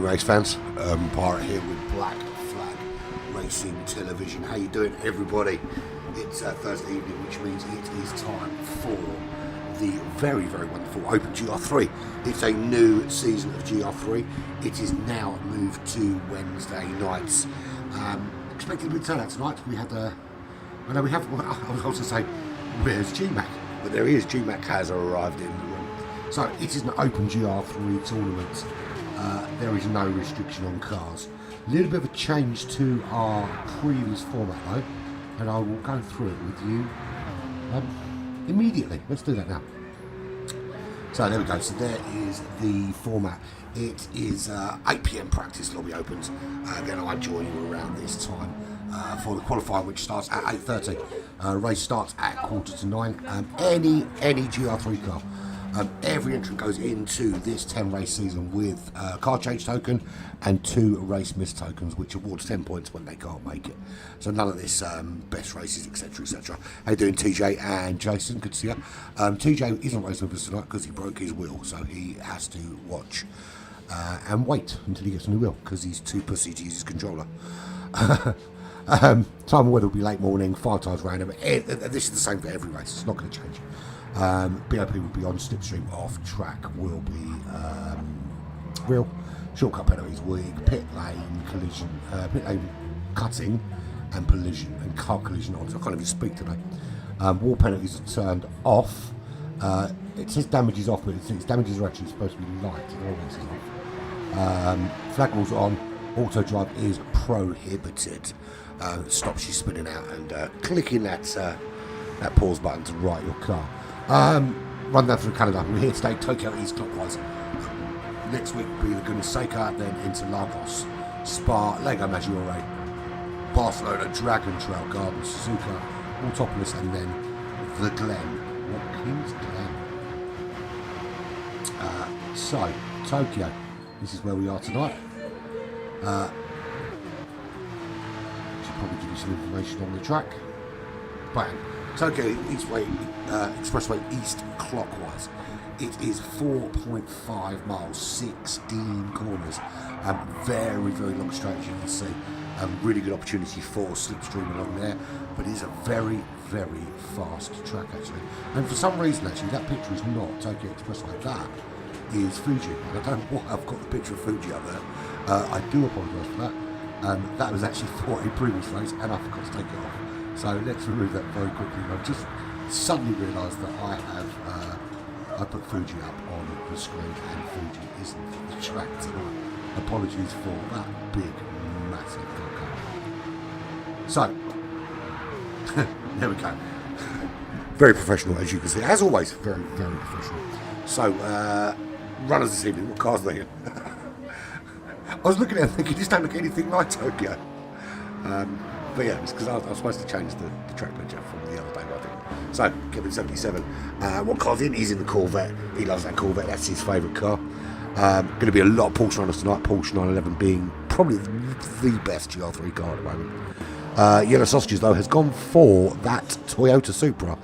evening, race fans. Pirate here with Black Flag Racing Television. How you doing, everybody? It's Thursday evening, which means it is time for the very, very wonderful Open GR3. It's a new season of GR3. It is now moved to Wednesday nights. Expected a big turnout tonight. We had I know we have. Well, I was going to say, where's GMAC? But there he is. GMAC has arrived in the room. So it is an Open GR3 tournament. There is no restriction on cars. A little bit of a change to our previous format though, and I will go through it with you immediately. Let's do that now. So there we go. So there is the format. It is 8 PM practice lobby opens. Then I join you around this time for the qualifying, which starts at 8:30. Race starts at 8:45. Any GR3 car. Every entrant goes into this 10 race season with a car change token and 2 race miss tokens, which awards 10 points when they can't make it. So none of this best races, etc, etc. How you doing, TJ and Jason? Good to see you. TJ isn't racing with us tonight because he broke his wheel, so he has to watch and wait until he gets a new wheel because he's too pussy to use his controller. Time of weather will be late morning, 5 times random. This is the same for every race. It's not going to change. BOP will be on, slipstream off, track will be real, shortcut penalties weak, pit lane collision, pit lane cutting and collision and car collision on. So I can't even speak today. Wall penalties are turned off. It says damages off, but its damages are actually supposed to be light. It always is off. Flag rules on. Auto drive is prohibited. Stops you spinning out and clicking that pause button to right your car. Run down through Canada. We're here today, Tokyo East clockwise. Next week will be Laguna Seca, then into Lagos, Spa, Lego Maggiore, Barcelona, Dragon Trail Gardens, Suzuka, Autopolis, and then the Glen, Watkins Glen. So, Tokyo, this is where we are tonight. Should probably give you some information on the track. Bang. Tokyo Expressway East clockwise. It is 4.5 miles, 16 corners, very, very long straight, as you can see. Really good opportunity for slipstream along there, but it is a very, very fast track actually. And for some reason actually, that picture is not Tokyo Expressway, that is Fuji. And I don't know why I've got the picture of Fuji up there. I do apologise for that. That was actually for a previous race and I forgot to take it off. So let's remove that very quickly. I've just suddenly realised that I put Fuji up on the screen and Fuji isn't the track tonight. Apologies for that big, massive cock. So, there we go. Very professional, as you can see. As always, very, very professional. So, runners this evening, what cars are they in? I was looking at it thinking, just don't look anything like Tokyo. But yeah, it's because I was supposed to change the track picture from the other day, I think. So, Kevin 77. What car's in? He's in the Corvette. He loves that Corvette. That's his favourite car. Going to be a lot of Porsche runners tonight. Porsche 911 being probably the best GR3 car at the moment. Yellow Sausages, though, has gone for that Toyota Supra.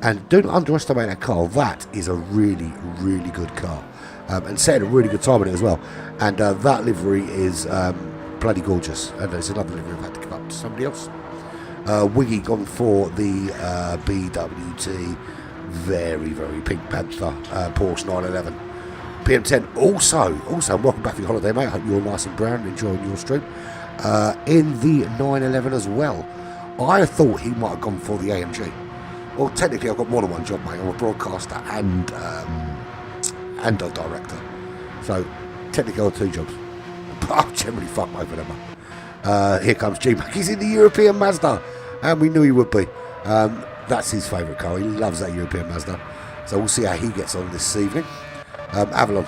And don't underestimate that car. That is a really, really good car. And set a really good time on it as well. And that livery is bloody gorgeous. And it's another livery I've had to give up to somebody else. Wiggy gone for the BWT, very, very Pink Panther Porsche 911. PM10 also welcome back for your holiday, mate. I hope you're nice and brown and enjoying your stream. In the 911 as well. I thought he might have gone for the AMG. Well, technically I've got more than one job, mate. I'm a broadcaster and a director. So technically I've got 2 jobs. But I generally fuck both of them up. Here comes G-Mac. He's in the European Mazda. And we knew he would be. That's his favourite car. He loves that European Mazda. So we'll see how he gets on this evening. Avalon,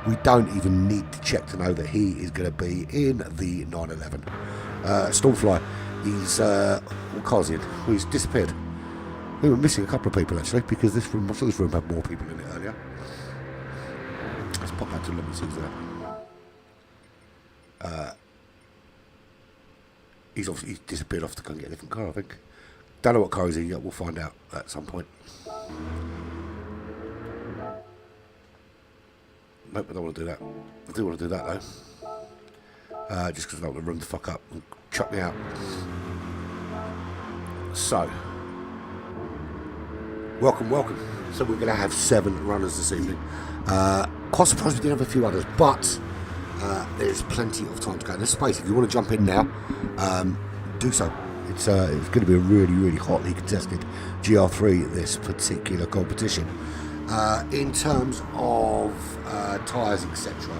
we don't even need to check to know that he is going to be in the 911. Stormfly, he's, what car's he in? Well, he's disappeared. We were missing a couple of people actually, because this room, I thought this room had more people in it earlier. Let's pop that to let me see there. He's disappeared off to go and get a different car, I think. Don't know what car he's in yet, we'll find out at some point. Nope, I don't want to do that. I do want to do that though. just because I don't want to run the fuck up and chuck me out. So, welcome. So we're going to have 7 runners this evening. Quite surprised we didn't have a few others, but there's plenty of time to go. There's space. If you want to jump in now, do so. It's going to be a really hotly contested GR3 this particular competition. In terms of tyres, etc.,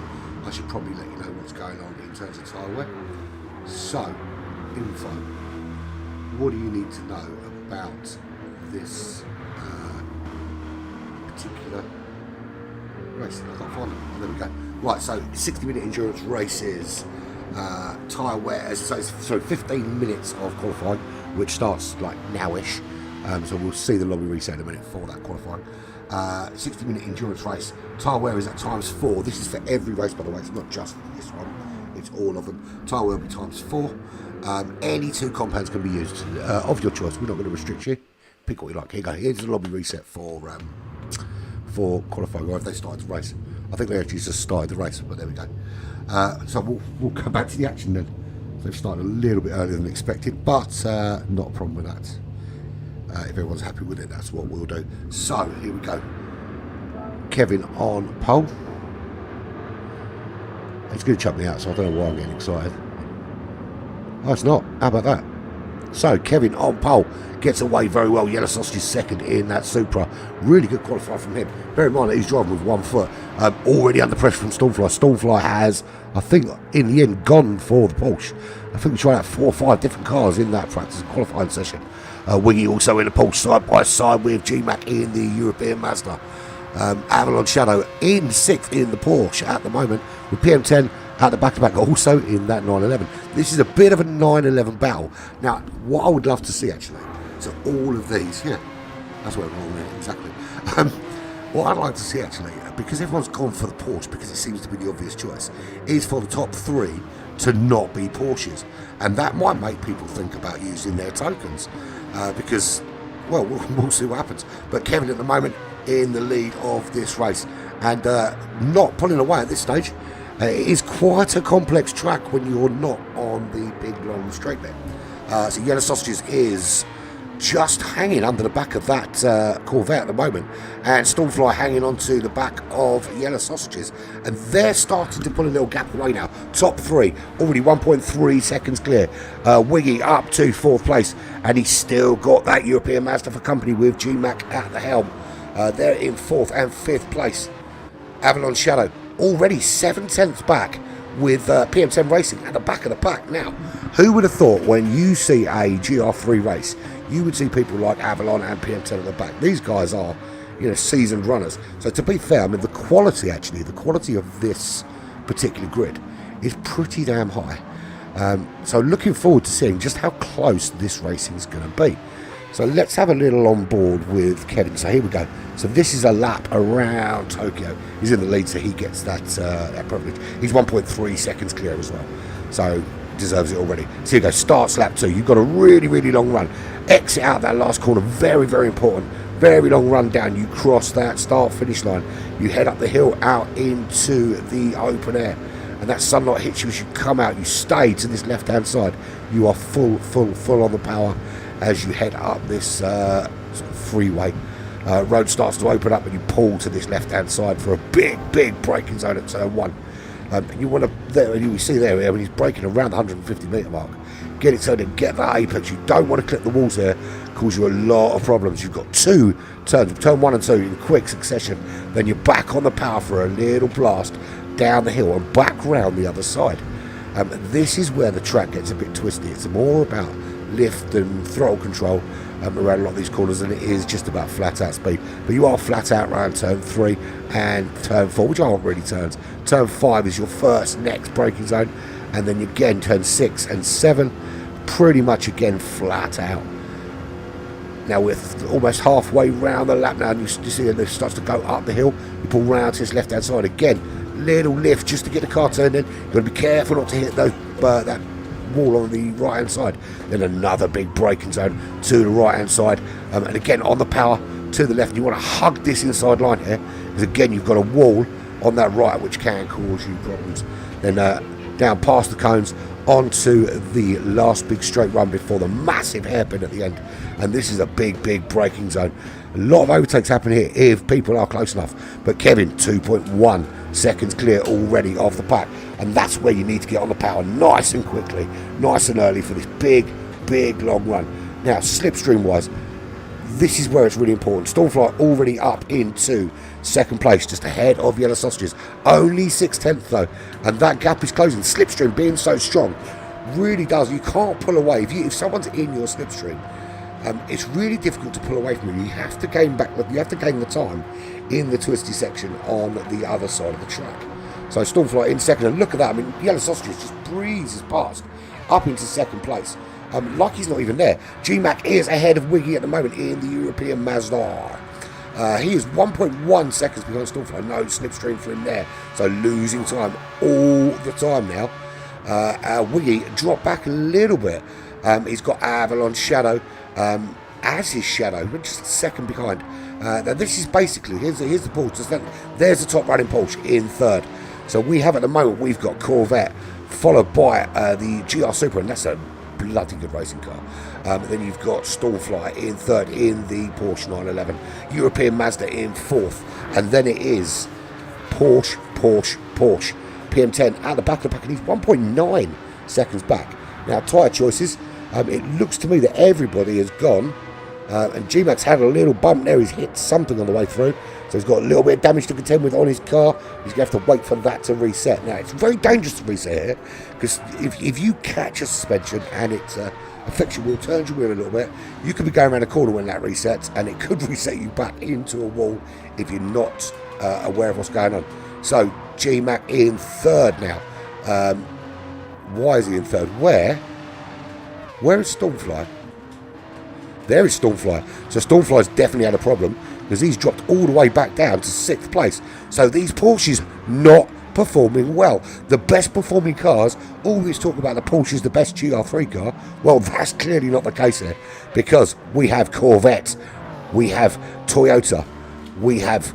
I should probably let you know what's going on in terms of tyre wear. So, info. What do you need to know about this particular race? I can't find it. There we go. Right, so 60-minute endurance races, tyre wear. So it's 15 minutes of qualifying, which starts like nowish. So we'll see the lobby reset in a minute for that qualifying. 60-minute endurance race. Tyre wear is at ×4. This is for every race, by the way. It's not just for this one. It's all of them. Tyre wear will be ×4. Any 2 compounds can be used of your choice. We're not going to restrict you. Pick what you like. Here you go. Here's the lobby reset for qualifying, or if they started the race. I think they actually just started the race, but there we go. So we'll go back to the action then. So they've started a little bit earlier than expected, but not a problem with that. If everyone's happy with it, that's what we'll do. So here we go. Kevin on pole. It's going to chuck me out, so I don't know why I'm getting excited. Oh, it's not. How about that? So Kevin on pole gets away very well. Yellow Sausage is second in that Supra. Really good qualifier from him. Bear in mind that he's driving with 1 foot. Already under pressure from Stormfly. Stormfly has, I think, in the end, gone for the Porsche. I think we tried out 4 or 5 different cars in that practice qualifying session. Wiggy also in the Porsche side by side with GMAC in the European Mazda. Avalon Shadow in 6th in the Porsche at the moment, with PM10 at the back-to-back also in that 911. This is a bit of a 911 battle. Now, what I would love to see actually, so all of these, yeah, that's where we're all in, exactly. What I'd like to see actually, because everyone's gone for the Porsche, because it seems to be the obvious choice, is for the top 3 to not be Porsches. And that might make people think about using their tokens, because, well, we'll see what happens. But Kevin at the moment in the lead of this race, and not pulling away at this stage. It is quite a complex track when you're not on the big long straight bit. So Yellow Sausages is just hanging under the back of that Corvette at the moment, and Stormfly hanging onto the back of Yellow Sausages, and they're starting to pull a little gap away now. Top 3 already 1.3 seconds clear. Wiggy up to 4th place, and he's still got that European Mazda for company with GMAC at the helm. They're in 4th and 5th place. Avalon Shadow already 7/10 back with PM10 Racing at the back of the pack. Now, who would have thought when you see a GR3 race, you would see people like Avalon and PM10 at the back? These guys are, seasoned runners. So to be fair, I mean, the quality of this particular grid is pretty damn high. So looking forward to seeing just how close this racing is going to be. So let's have a little on board with Kevin. So here we go. So this is a lap around Tokyo. He's in the lead, so he gets that privilege. He's 1.3 seconds clear as well, so deserves it already. So here you go. Starts lap 2. You've got a really long run. Exit out that last corner. Very important. Very long run down. You cross that start-finish line. You head up the hill out into the open air, and that sunlight hits you as you come out. You stay to this left-hand side. You are full on the power as you head up this sort of freeway. Road starts to open up and you pull to this left-hand side for a big braking zone at turn 1. You want to, you see there when he's braking around the 150 metre mark, get it turned in, get that apex. You don't want to clip the walls there, cause you a lot of problems. You've got 2 turns, turn 1 and 2 in quick succession, then you're back on the power for a little blast down the hill and back round the other side. This is where the track gets a bit twisty. It's more about lift and throttle control around a lot of these corners than it is just about flat out speed. But you are flat out around turn 3 and turn 4, which aren't really turns. Turn 5 is your first next braking zone, and then again turn 6 and 7 pretty much again flat out. Now we're almost halfway round the lap now, and you see it starts to go up the hill. You pull round to this left hand side again, little lift just to get the car turned in. You've got to be careful not to hit those that wall on the right hand side. Then another big braking zone to the right hand side, and again on the power to the left. You want to hug this inside line here, because again you've got a wall on that right which can cause you problems. Then down past the cones onto the last big straight run before the massive hairpin at the end. And this is a big braking zone. A lot of overtakes happen here if people are close enough. But Kevin, 2.1 seconds clear already off the pack. And that's where you need to get on the power nice and quickly, nice and early for this big long run. Now, slipstream wise, this is where it's really important. Stormfly already up into second place, just ahead of Yellow Sausages. Only 6/10 though, and that gap is closing. Slipstream being so strong really does. You can't pull away if someone's in your slipstream. It's really difficult to pull away from you. You have to gain back. You have to gain the time in the twisty section on the other side of the track. So Stormfly in second, and look at that. I mean, Yellow Sausages just breezes past up into second place. Like he's not even there. G-Mac is ahead of Wiggy at the moment in the European Mazda. He is 1.1 seconds behind Stormfly. No slipstream for him there. So losing time all the time now. Wiggy dropped back a little bit. He's got Avalon Shadow as his shadow, but just a second behind. Now this is basically, here's the Porsche. There's the top running Porsche in third. So we have at the moment, we've got Corvette, followed by the GR Super, and that's a bloody good racing car. Then you've got Stormfly in third in the Porsche 911, European Mazda in fourth, and then it is Porsche, PM10 at the back of the pack, and he's 1.9 seconds back. Now, tyre choices, it looks to me that everybody has gone, and G-Max had a little bump there. He's hit something on the way through, so he's got a little bit of damage to contend with on his car. He's going to have to wait for that to reset. Now, it's very dangerous to reset here, because if you catch a suspension and it affects your wheel, turns your wheel a little bit, you could be going around a corner when that resets, and it could reset you back into a wall if you're not aware of what's going on. So, G-Mac in third now. Why is he in third? Where is Stormfly? There is Stormfly. So Stormfly's definitely had a problem, because he's dropped all the way back down to 6th place. So these Porsches not performing well. The best performing cars always talk about the Porsche is the best GR3 car. Well, that's clearly not the case here, because we have Corvette, we have Toyota, we have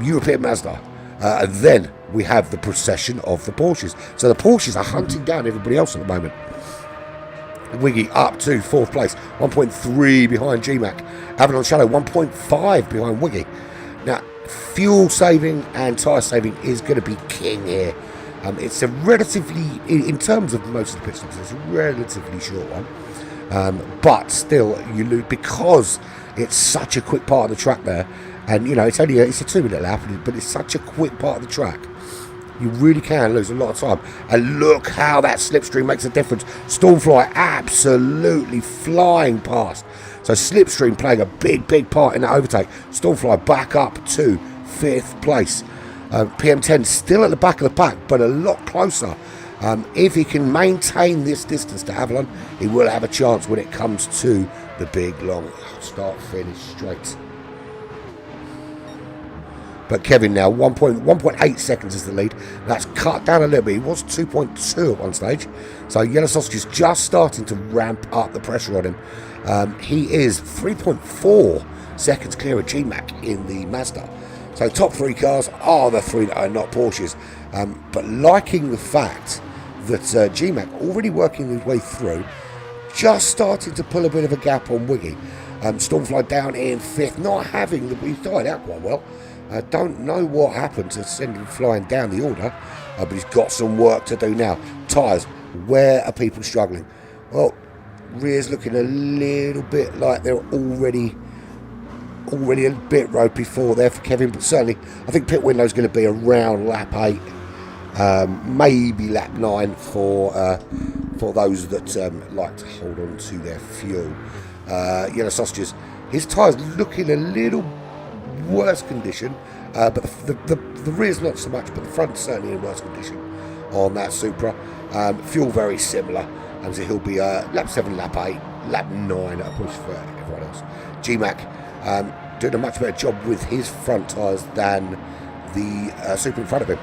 European Mazda, and then we have the procession of the Porsches. So the Porsches are hunting down everybody else at the moment. Wiggy up to 4th place, 1.3 behind G-Mac. Avalon Shadow 1.5 behind Wiggy. Now, fuel saving and tyre saving is going to be king here. It's a relatively, in terms of most of the pit stops, it's a relatively short one. But still, you lose because it's such a quick part of the track there. And, you know, it's a 2-minute lap, but it's such a quick part of the track. You really can lose a lot of time. And look how that slipstream makes a difference. Stormfly absolutely flying past. So slipstream playing a big part in that overtake. Stormfly back up to 5th place. PM10 still at the back of the pack, but a lot closer. If he can maintain this distance to Avalon, he will have a chance when it comes to the big, long start-finish straight. But Kevin now, 1.8 seconds is the lead. That's cut down a little bit. He was 2.2 at one stage. So Yellow Sausage is just starting to ramp up the pressure on him. He is 3.4 seconds clear of G-Mac in the Mazda. So top 3 cars are the 3 that are not Porsches. But liking the fact that G-Mac already working his way through, just starting to pull a bit of a gap on Wiggy. Stormfly down in 5th, not having he started out quite well. I don't know what happened to send him flying down the order, but he's got some work to do now. Tyres, where are people struggling? Well, rear's looking a little bit like they're already a bit ropey for there for Kevin, but certainly I think pit window's going to be around lap 8, maybe lap 9 for those that like to hold on to their fuel. Yellow Sausages, his tyres looking a little worse condition, but the rear's not so much, but the front's certainly in worse condition on that Supra. Fuel very similar, so he'll be lap 7, lap 8, lap 9 at a push for everyone else. G-Mac doing a much better job with his front tyres than the Supra in front of him.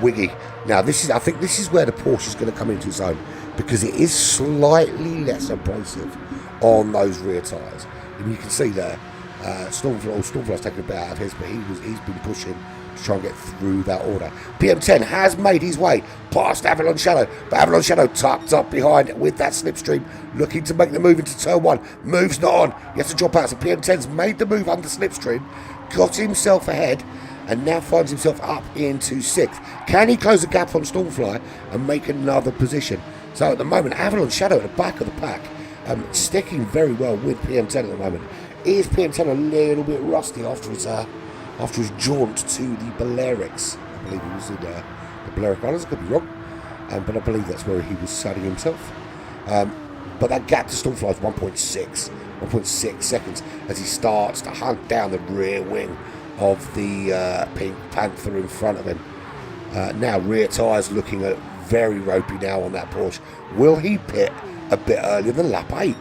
Wiggy, now I think this is where the Porsche is going to come into its own, because it is slightly less abrasive on those rear tyres, and you can see there Stormfly's taking a bit out of his, but he's been pushing, to try and get through that order. PM10 has made his way past Avalon Shadow, but Avalon Shadow tucked up behind with that slipstream, looking to make the move into turn 1. Move's not on. He has to drop out. So PM10's made the move under slipstream, got himself ahead, and now finds himself up into 6th. Can he close the gap on Stormfly and make another position? So at the moment, Avalon Shadow at the back of the pack, sticking very well with PM10 at the moment. Is PM10 a little bit rusty after his jaunt to the Balearics? I believe he was in the Balearic Islands, I could be wrong, but I believe that's where he was setting himself. But that gap to Stormfly is 1.6 seconds as he starts to hunt down the rear wing of the Pink Panther in front of him. Now rear tyres looking at very ropey now on that Porsche. Will he pit a bit earlier than lap 8?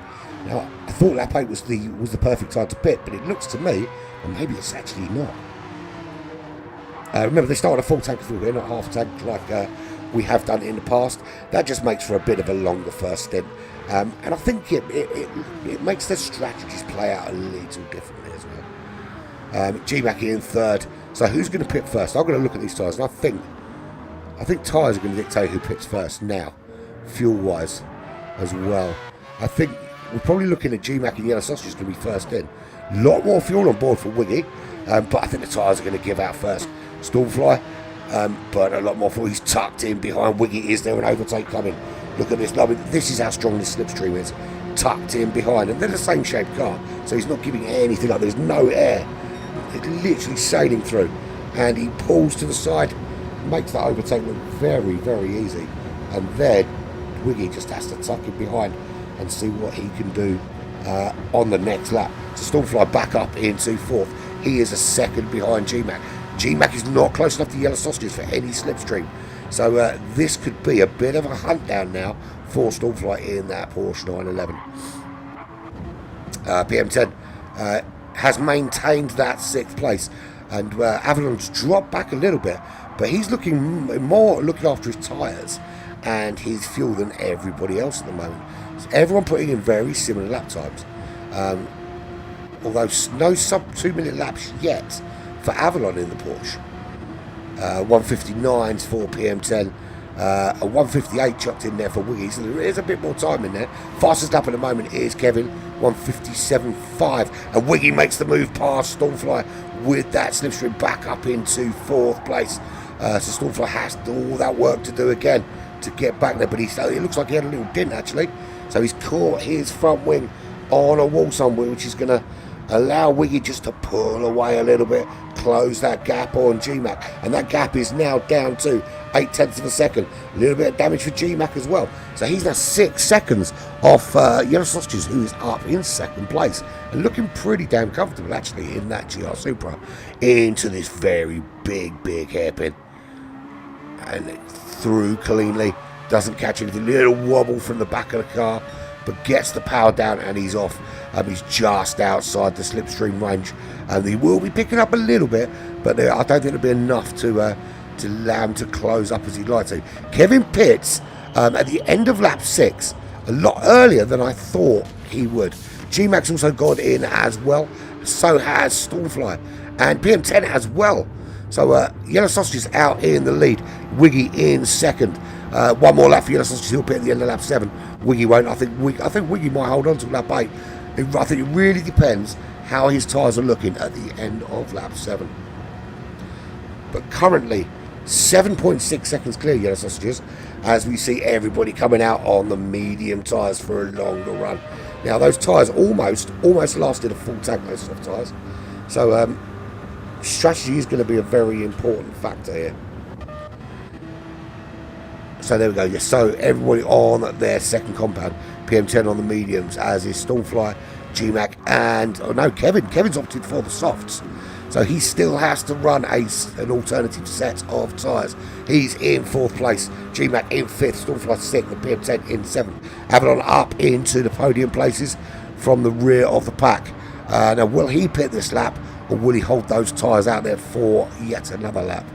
Now I thought lap 8 was the perfect time to pit, but it looks to me, and maybe it's actually not. Remember, they started a full tank of fuel here, not half a tank like we have done in the past. That just makes for a bit of a longer first stint, and I think it makes their strategies play out a little differently as well. GMAC in 3rd. So who's going to pit first? I'm going to look at these tyres, and I think tyres are going to dictate who pits first now, fuel-wise as well. I think we're probably looking at GMAC and Yellow Sausages going to be first in. A lot more fuel on board for Wiggy, but I think the tyres are going to give out first. Stormfly, but a lot more fuel. He's tucked in behind Wiggy. Is there an overtake coming? Look at this. I mean, this is how strong this slipstream is. Tucked in behind, and they're the same shaped car, so he's not giving anything up. There's no air. It's literally sailing through, and he pulls to the side, makes that overtake look very, very easy, and then Wiggy just has to tuck in behind and see what he can do on the next lap. So Stormfly back up into 4th. He is a second behind GMAC. GMAC is not close enough to Yellow Sausages for any slipstream, so this could be a bit of a hunt down now for Stormfly in that Porsche 911. PM10 has maintained that 6th place, and Avalon's dropped back a little bit, but he's looking after his tyres and his fuel than everybody else at the moment. So everyone putting in very similar lap times, although no sub 2 minute laps yet for Avalon in the Porsche. 159s for PM10, a 158 chucked in there for Wiggy, so there is a bit more time in there. Fastest lap at the moment is Kevin, 157.5, and Wiggy makes the move past Stormfly with that slipstream back up into 4th place. So Stormfly has all that work to do again to get back there, but it looks like he had a little dent actually, so he's caught his front wing on a wall somewhere, which is going to allow Wiggy just to pull away a little bit, close that gap on GMAC, and that gap is now down to 0.8 of a second. A little bit of damage for GMAC as well, so he's now 6 seconds off Yellow Sausages, who is up in 2nd place and looking pretty damn comfortable actually in that GR Supra into this very big hairpin, and through cleanly, doesn't catch anything. Little wobble from the back of the car, but gets the power down and he's off. He's just outside the slipstream range, and he will be picking up a little bit, but I don't think it'll be enough to allow him to close up as he'd like to. Kevin pits at the end of lap 6, a lot earlier than I thought he would. GMAC's also gone in as well, so has Stormfly, and PM10 as well. So Yellow Sausages out in the lead, Wiggy in 2nd. One more lap for Yellow Sausages, he'll pit at the end of lap 7. Wiggy won't. I think Wiggy might hold on to lap 8. I think it really depends how his tyres are looking at the end of lap 7. But currently, 7.6 seconds clear, Yellow Sausages, as we see everybody coming out on the medium tyres for a longer run. Now, those tyres almost lasted a full tank, those soft tyres. So, strategy is going to be a very important factor here. So there we go. Yes, so everybody on their 2nd compound, PM10 on the mediums, as is Stormfly, GMAC, and Kevin's opted for the softs, so he still has to run an alternative set of tyres. He's in 4th place, GMAC in 5th, Stormfly 6th, and PM10 in 7th. Avalon up into the podium places from the rear of the pack. Now, will he pit this lap, or will he hold those tyres out there for yet another lap?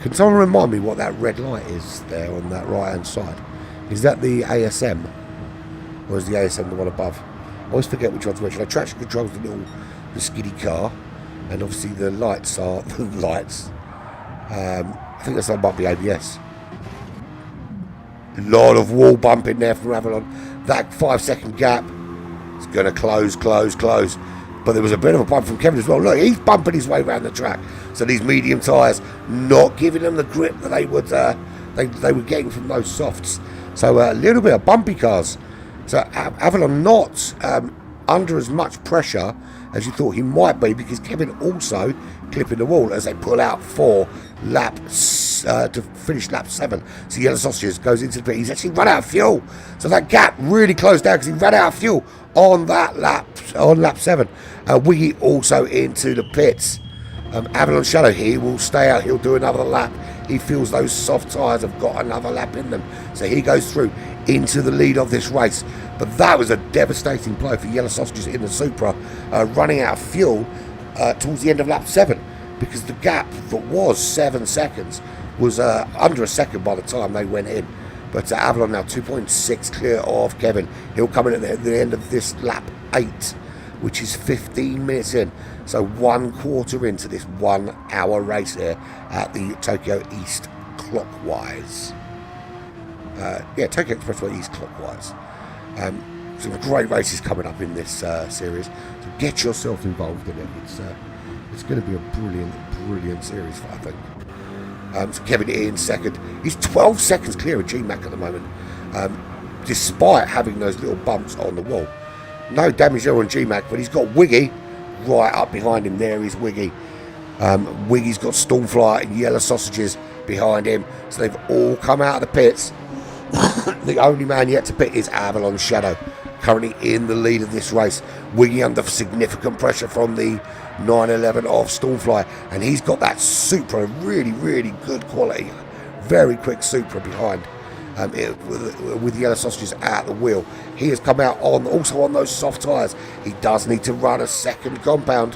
Can someone remind me what that red light is there on that right hand side? Is that the ASM? Or is the ASM the one above? I always forget which one's which. Traction controls the skiddy car. And obviously the lights are the lights. I think that's might be ABS. A lot of wall bumping there from Avalon. That 5-second gap is going to close. But there was a bit of a bump from Kevin as well. Look, he's bumping his way around the track. So these medium tyres not giving them the grip that they would they were getting from those softs. So a little bit of bumpy cars. So Avalon not under as much pressure as you thought he might be, because Kevin also clipping the wall as they pull out for to finish lap 7. So Yellow Sausages goes into the pit. He's actually run out of fuel, so that gap really closed down because he ran out of fuel on that lap 7. Wiggy also into the pits. Avalon Shadow, he will stay out, he'll do another lap. He feels those soft tyres have got another lap in them, so he goes through into the lead of this race. But that was a devastating blow for Yellow Sausages in the Supra, running out of fuel towards the end of lap 7, because the gap that was 7 seconds was under a second by the time they went in. But Avalon now 2.6 clear of Kevin. He'll come in at the end of this lap 8, which is 15 minutes in. So 1/4 into this 1 hour race here at the Tokyo East clockwise. Tokyo Expressway East clockwise. Some great races coming up in this series. So get yourself involved in it. It's going to be a brilliant series, I think. So Kevin in second. He's 12 seconds clear of GMAC at the moment, despite having those little bumps on the wall. No damage there on GMAC, but he's got Wiggy right up behind him. There is Wiggy. Wiggy's got Stormfly and Yellow Sausages behind him. So they've all come out of the pits. The only man yet to pit is Avalon Shadow, currently in the lead of this race. Wiggy under significant pressure from the 911 of Stormfly, and he's got that Supra, really good quality, very quick Supra behind. With Yellow Sausages at the wheel, he has come out also on those soft tyres. He does need to run a second compound.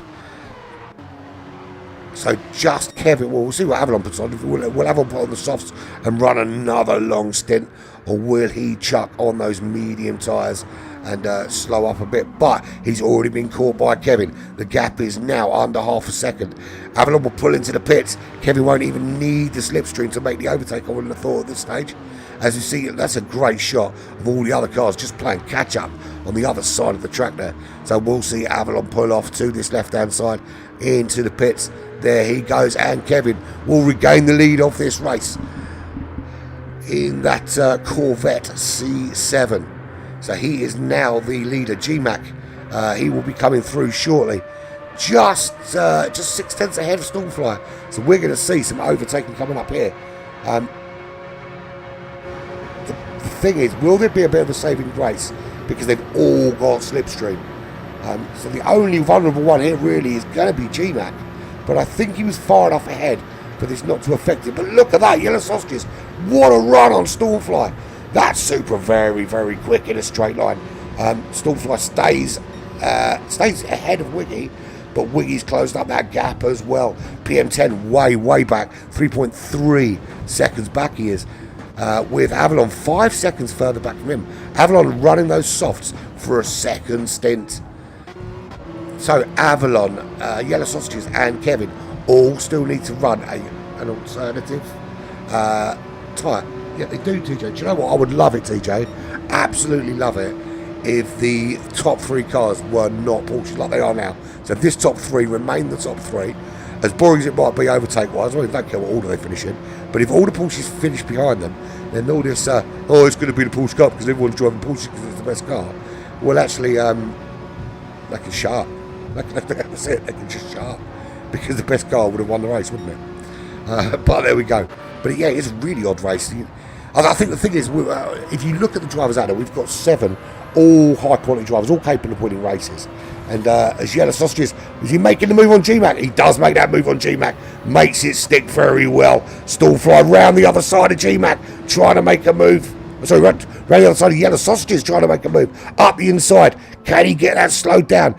So just Kevin, we'll see what Avalon puts on. Will Avalon put on the softs and run another long stint, or will he chuck on those medium tyres and slow up a bit? But he's already been caught by Kevin. The gap is now under half a second. Avalon will pull into the pits. Kevin won't even need the slipstream to make the overtake, I wouldn't have thought at this stage. As you see, that's a great shot of all the other cars just playing catch up on the other side of the track there. So we'll see Avalon pull off to this left hand side into the pits. There he goes, and Kevin will regain the lead of this race in that Corvette C7. So he is now the leader. GMAC, he will be coming through shortly, just 6 tenths ahead of Stormfly. So we're going to see some overtaking coming up here. The thing is, will there be a bit of a saving grace, because they've all got slipstream? So the only vulnerable one here really is going to be GMAC. But I think he was far enough ahead for this not to affect it. But look at that, Yellow Sausages. What a run on Stormfly. That's super very quick in a straight line. Stormfly stays ahead of Wiggy, but Wiggy's closed up that gap as well. PM10 way back, 3.3 seconds back he is. With Avalon 5 seconds further back from him. Avalon running those softs for a second stint. So Avalon, Yellow Sausages and Kevin all still need to run an alternative tyre. Yeah, they do, TJ. Do you know what? I would love it, TJ. Absolutely love it if the top 3 cars were not Porsches like they are now. So if this top 3 remain the top 3, as boring as it might be overtake-wise, I don't care what order they finish in, but if all the Porsches finish behind them, then all this, it's going to be the Porsche Cup because everyone's driving Porsche because it's the best car. Well, actually, they can shut up. That's it, they can just shut up, because the best car would have won the race, wouldn't it? But there we go. But yeah, it's a really odd race. I think the thing is, if you look at the drivers out there, we've got 7 all high quality drivers, all capable of winning races. And as Yellow Sausages, is he making the move on GMAC? He does make that move on GMAC, makes it stick very well. Stormfly round the other side of GMAC, trying to make a move. Sorry, round the other side of Yellow Sausages, trying to make a move. Up the inside, can he get that slowed down?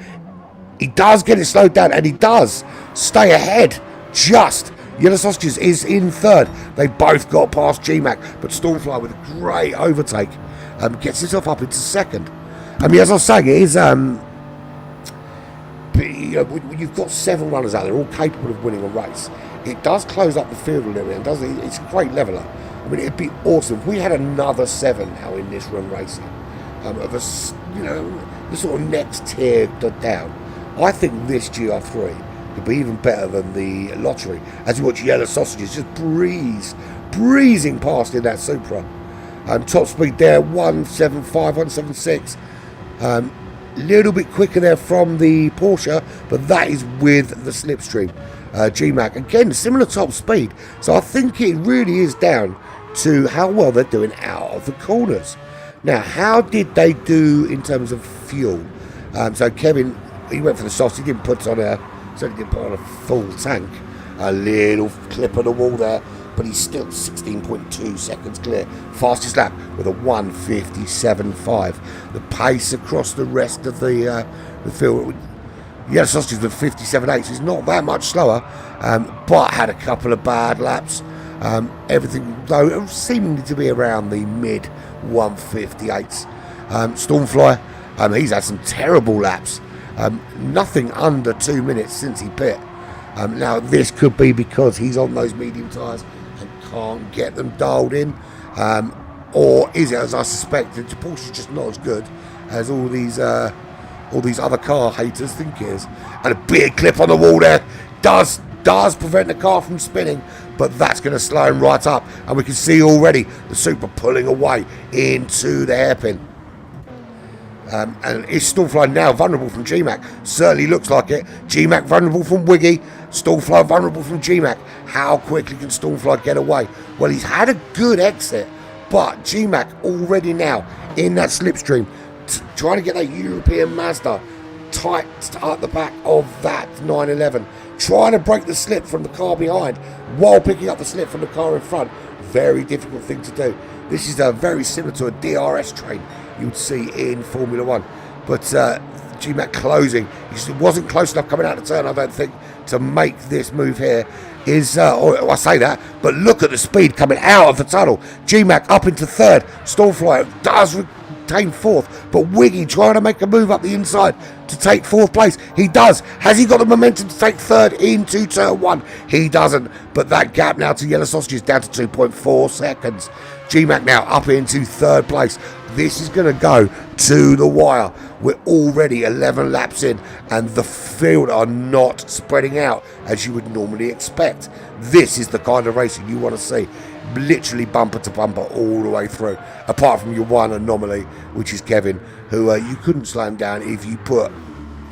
He does get it slowed down, and he does stay ahead. Just Yellow Sausages is in 3rd. They both got past GMAC, but Stormfly with a great overtake gets himself up into 2nd. I mean, as I was saying, it is when you've got 7 runners out there, all capable of winning a race, it does close up the field a little bit, and doesn't it? It's a great leveler. I mean, it'd be awesome if we had another 7 now in this run racing, of us, the sort of next tier down. I think this GR3 could be even better than the lottery. As you watch Yellow Sausages just breezing past in that Supra. Top speed there, 175, 176. Little bit quicker there from the Porsche, but that is with the slipstream. GMAC, again, similar top speed. So I think it really is down to how well they're doing out of the corners. Now, how did they do in terms of fuel? So Kevin, he went for the softs. He didn't put on a full tank. A little clip on the wall there, but he's still 16.2 seconds clear. Fastest lap with a 1:57.5. The pace across the rest of the field, Yellow Sausages with 57.8, so he's not that much slower, but had a couple of bad laps. Everything, though, seemingly to be around the mid 1:58s. Stormfly, he's had some terrible laps. Nothing under 2 minutes since he pit. Now, this could be because he's on those medium tyres and can't get them dialed in. Or is it, as I suspect, that Porsche's just not as good as all these other car haters think it is. And a big clip on the wall there does prevent the car from spinning, but that's going to slow him right up. And we can see already the Supra pulling away into the hairpin. And is Stormfly now vulnerable from GMAC? Certainly looks like it. GMAC vulnerable from Wiggy. Stormfly vulnerable from GMAC. How quickly can Stormfly get away? Well, he's had a good exit, but GMAC already now in that slipstream, trying to get that European Mazda tight at the back of that 911, trying to break the slip from the car behind while picking up the slip from the car in front. Very difficult thing to do. This is very similar to a DRS train you would see in Formula 1. But GMAC closing. He wasn't close enough coming out of the turn, I don't think, to make this move here. Or I say that, but look at the speed coming out of the tunnel. GMAC up into third. Stormfly does retain fourth, but Wiggy trying to make a move up the inside to take fourth place. He does. Has he got the momentum to take third into turn 1? He doesn't. But that gap now to Yellow Sausages down to 2.4 seconds. GMAC now up into third place. This is going to go to the wire. We're already 11 laps in, and the field are not spreading out as you would normally expect. This is the kind of racing you want to see. Literally bumper to bumper all the way through. Apart from your one anomaly, which is Kevin, who you couldn't slow him down if you put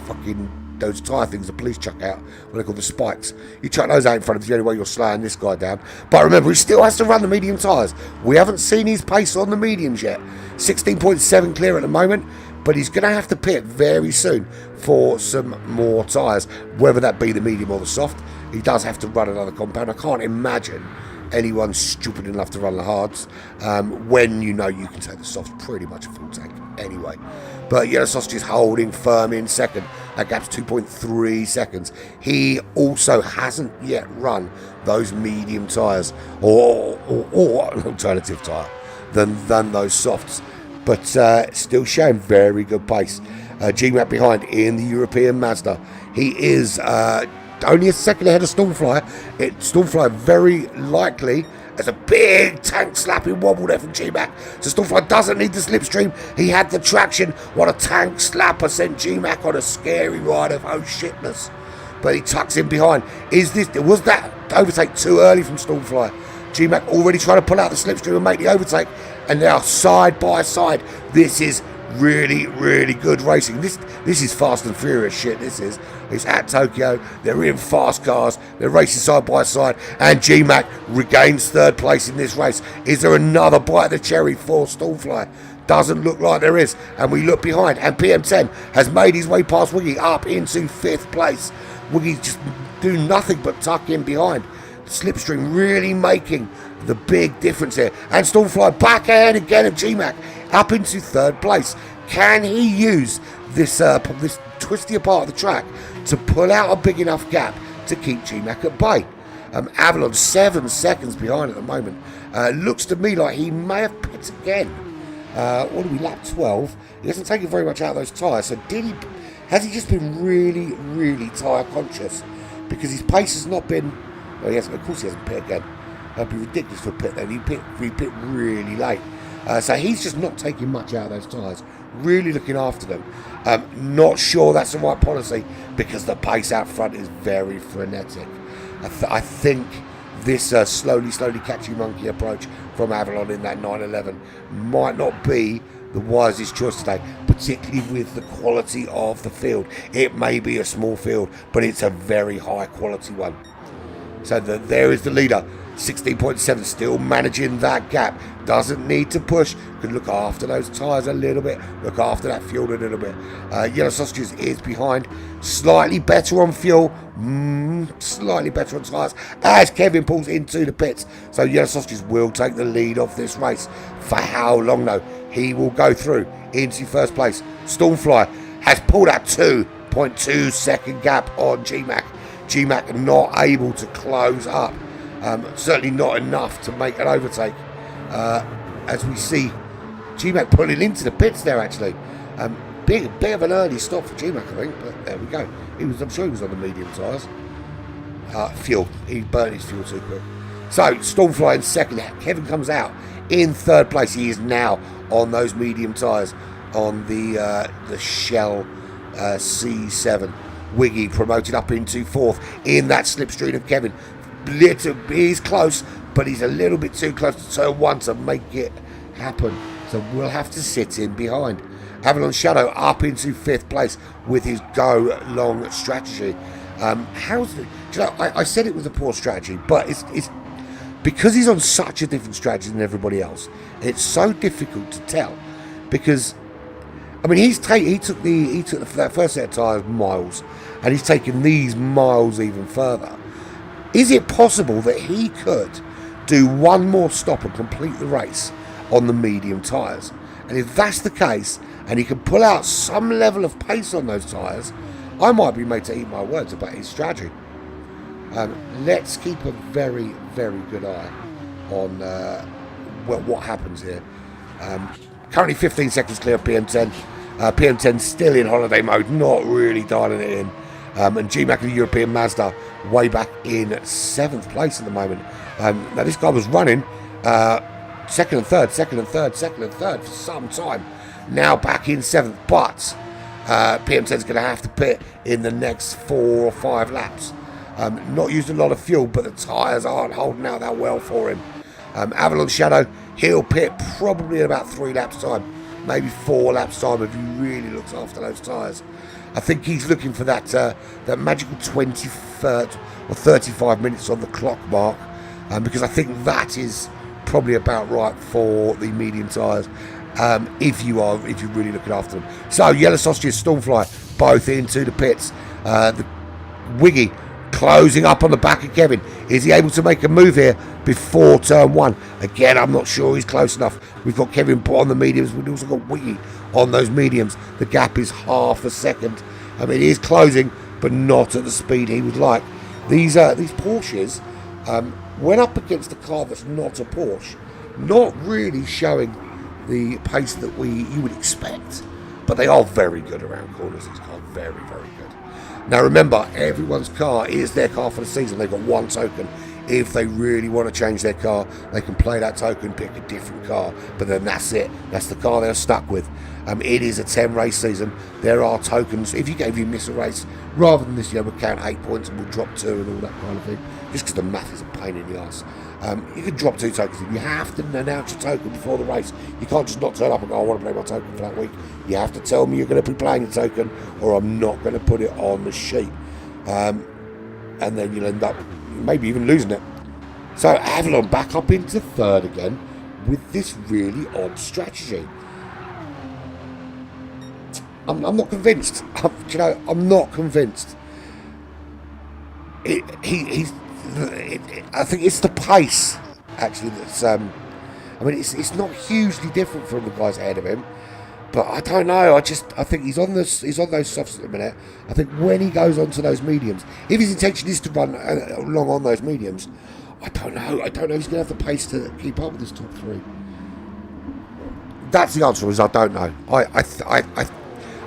fucking those tyre things the police chuck out, what they call the spikes. You chuck those out in front of the only way you're slowing this guy down. But remember, he still has to run the medium tyres. We haven't seen his pace on the mediums yet. 16.7 clear at the moment, but he's going to have to pit very soon for some more tyres, whether that be the medium or the soft. He does have to run another compound. I can't imagine anyone stupid enough to run the hards when you know you can take the softs pretty much a full tank anyway. But Yellow Sausage is holding firm in second. That gap's 2.3 seconds. He also hasn't yet run those medium tyres or an alternative tyre than those softs. But still showing very good pace. GMAC behind in the European Mazda. He is only a second ahead of Stormfly. Stormfly very likely as a big tank slapping wobble there from GMAC. So Stormfly doesn't need the slipstream. He had the traction. What a tank slapper sent GMAC on a scary ride of oh shitness. But he tucks in behind. Was that overtake too early from Stormfly? GMAC already trying to pull out the slipstream and make the overtake. And they are side by side. This is really, really good racing. This is fast and furious shit. It's at Tokyo. They're in fast cars. They're racing side by side. And GMAC regains third place in this race. Is there another bite of the cherry for Stormfly? Doesn't look like there is. And we look behind. And PM10 has made his way past Wiggy up into fifth place. Wiggy just doing nothing but tuck in behind. Slipstream really making the big difference here. And Stormfly back ahead again of GMAC up into third place. Can he use this twistier part of the track to pull out a big enough gap to keep GMAC at bay? Avalon 7 seconds behind at the moment. Looks to me like he may have pit again. What do we lap 12? He hasn't taken very much out of those tyres. So did Has he just been really, really tyre conscious? Because his pace has not been... Well, he hasn't, of course he hasn't pit again. That'd be ridiculous for a pit then. He pit really late. So he's just not taking much out of those tyres. Really looking after them. Not sure that's the right policy because the pace out front is very frenetic. I think this slowly catchy monkey approach from Avalon in that 911 might not be the wisest choice today, particularly with the quality of the field. It may be a small field, but it's a very high quality one. So there is the leader, 16.7, still managing that gap. Doesn't need to push. Can look after those tyres a little bit. Look after that fuel a little bit. Yellow Sausages is behind. Slightly better on fuel. Slightly better on tyres. As Kevin pulls into the pits. So Yellow Sausages will take the lead of this race. For how long though? He will go through into first place. Stormfly has pulled that 2.2 second gap on GMAC. GMAC not able to close up. Certainly not enough to make an overtake. As we see GMAC pulling into the pits there actually. Bit of an early stop for GMAC I think, but there we go. I'm sure he was on the medium tyres. Fuel. He burnt his fuel too quick. So Stormfly in second. Kevin comes out in third place. He is now on those medium tyres on the Shell C7. Wiggy promoted up into fourth in that slipstream of Kevin. He's close, but he's a little bit too close to turn one to make it happen. So we'll have to sit in behind. Avalon Shadow up into fifth place with his go long strategy. I said it was a poor strategy, but it's because he's on such a different strategy than everybody else. It's so difficult to tell because I mean he took that first set of tyres miles, and he's taken these miles even further. Is it possible that he could do one more stop and complete the race on the medium tyres? And if that's the case, and he can pull out some level of pace on those tyres, I might be made to eat my words about his strategy. Let's keep a very, very good eye on what happens here. Currently 15 seconds clear of PM10. PM10 still in holiday mode, not really dialing it in. And GMAC and European Mazda way back in 7th place at the moment. Now this guy was running second and third for some time. Now back in 7th, but PM10 is going to have to pit in the next 4 or 5 laps. Not used a lot of fuel, but the tyres aren't holding out that well for him. Avalon Shadow, he'll pit probably in about 3 laps time, maybe 4 laps time if he really looks after those tyres. I think he's looking for that magical 23rd or 35 minutes on the clock mark, because I think that is probably about right for the medium tyres. If you're really looking after them. So Yellow Sausages, Stormfly, both into the pits. The Wiggy closing up on the back of Kevin. Is he able to make a move here before turn 1? Again, I'm not sure he's close enough. We've got Kevin put on the mediums. We've also got Wiggy on those mediums. The gap is half a second. I mean, he is closing, but not at the speed he would like. These Porsches went up against a car that's not a Porsche, not really showing the pace that you would expect, but they are very good around corners. These cars very, very good. Now remember, everyone's car is their car for the season. They've got one token. If they really want to change their car, they can play that token, pick a different car, but then that's it. That's the car they're stuck with. It is a 10 race season. There are tokens. If you miss a race, rather than this, we'll count 8 points and we'll drop 2 and all that kind of thing, just because the math is a pain in the ass. You can drop 2 tokens. You have to announce your token before the race. You can't just not turn up and go, I want to play my token for that week. You have to tell me you're going to be playing the token, or I'm not going to put it on the sheet. And then you'll end up maybe even losing it. So Avalon back up into 3rd again with this really odd strategy. I'm not convinced. I'm not convinced. I think it's the pace actually that's. I mean, it's not hugely different from the guys ahead of him, but I don't know. I think he's on those softs at the minute. I think when he goes onto those mediums, if his intention is to run along on those mediums, I don't know. He's going to have the pace to keep up with his top 3. That's the answer. Is I don't know.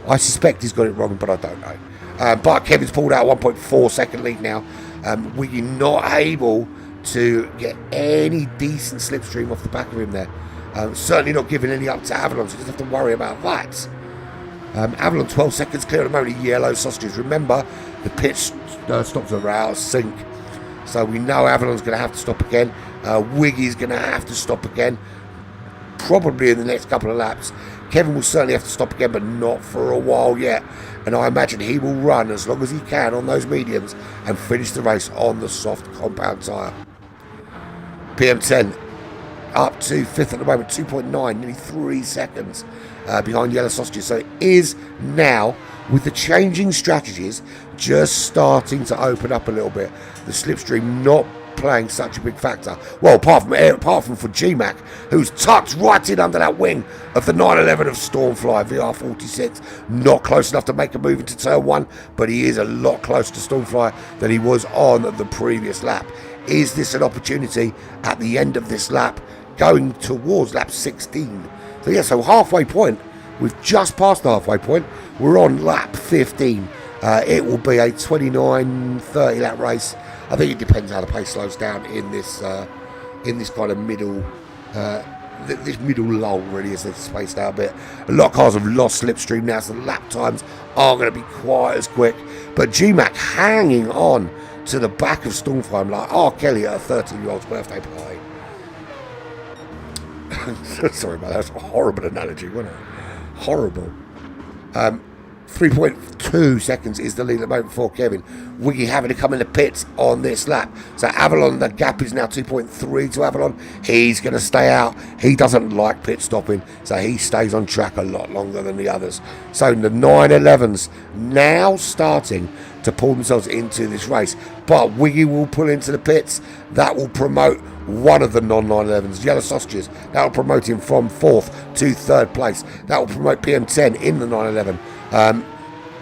I suspect he's got it wrong, but I don't know. But Kevin's pulled out a 1.4 second lead now. We're not able to get any decent slipstream off the back of him there. Certainly not giving any up to Avalon, so he doesn't have to worry about that. Avalon 12 seconds clear at the moment of Yellow Sausages. Remember, the pit stops are out of sync. So we know Avalon's going to have to stop again. Wiggy's going to have to stop again. Probably in the next couple of laps. Kevin will certainly have to stop again, but not for a while yet. And I imagine he will run as long as he can on those mediums and finish the race on the soft compound tyre. PM10 up to 5th at the moment, 2.9, nearly 3 seconds behind Yellow Sausages. So it is now, with the changing strategies, just starting to open up a little bit. The slipstream not playing such a big factor. Well, apart from for GMAC, who's tucked right in under that wing of the 911 of Stormfly VR46. Not close enough to make a move into turn 1, but he is a lot closer to Stormfly than he was on the previous lap. Is this an opportunity at the end of this lap, going towards lap 16? So yeah, so halfway point. We've just passed the halfway point. We're on lap 15. It will be a 29-30 lap race. I think it depends how the pace slows down in this kind of middle, this middle lull really, as it's spaced out a bit. A lot of cars have lost slipstream now, so the lap times aren't going to be quite as quick. But GMAC hanging on to the back of Stormfly like R. Kelly at a 13-year-old's birthday party. Sorry about that. That's a horrible analogy, wasn't it? Horrible. 3.2 seconds is the lead at the moment for Kevin. Wiggy having to come in the pits on this lap. So Avalon, the gap is now 2.3 to Avalon. He's going to stay out. He doesn't like pit stopping, so he stays on track a lot longer than the others. So the 911s now starting to pull themselves into this race. But Wiggy will pull into the pits. That will promote one of the non-911s, Yellow Sausages. That will promote him from 4th to 3rd place. That will promote PM10 in the 911. I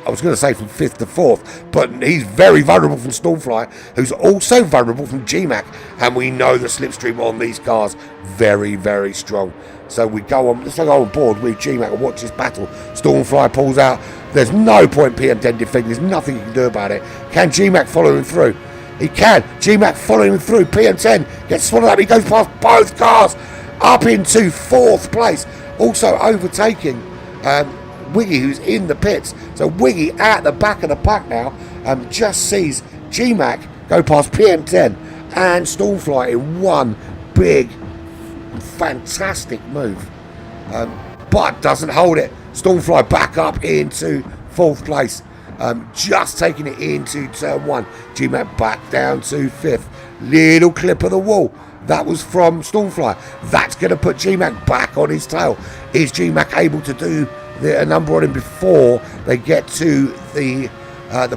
was going to say from 5th to 4th, but he's very vulnerable from Stormfly, who's also vulnerable from GMAC, and we know the slipstream on these cars very, very strong. So we go on, let's go on board with GMAC and watch this battle. Stormfly pulls out. There's no point PM10 defending. There's nothing he can do about it. Can GMAC follow him through? He can. GMAC following him through. PM10 gets swallowed up. He goes past both cars up into 4th place. Also overtaking Wiggy, who's in the pits. So Wiggy at the back of the pack now, just sees GMAC go past PM10 and Stormfly in one big, fantastic move. But doesn't hold it. Stormfly back up into 4th place. Just taking it into turn 1. GMAC back down to 5th. Little clip of the wall. That was from Stormfly. That's going to put GMAC back on his tail. Is GMAC able to do a number on him before they get to the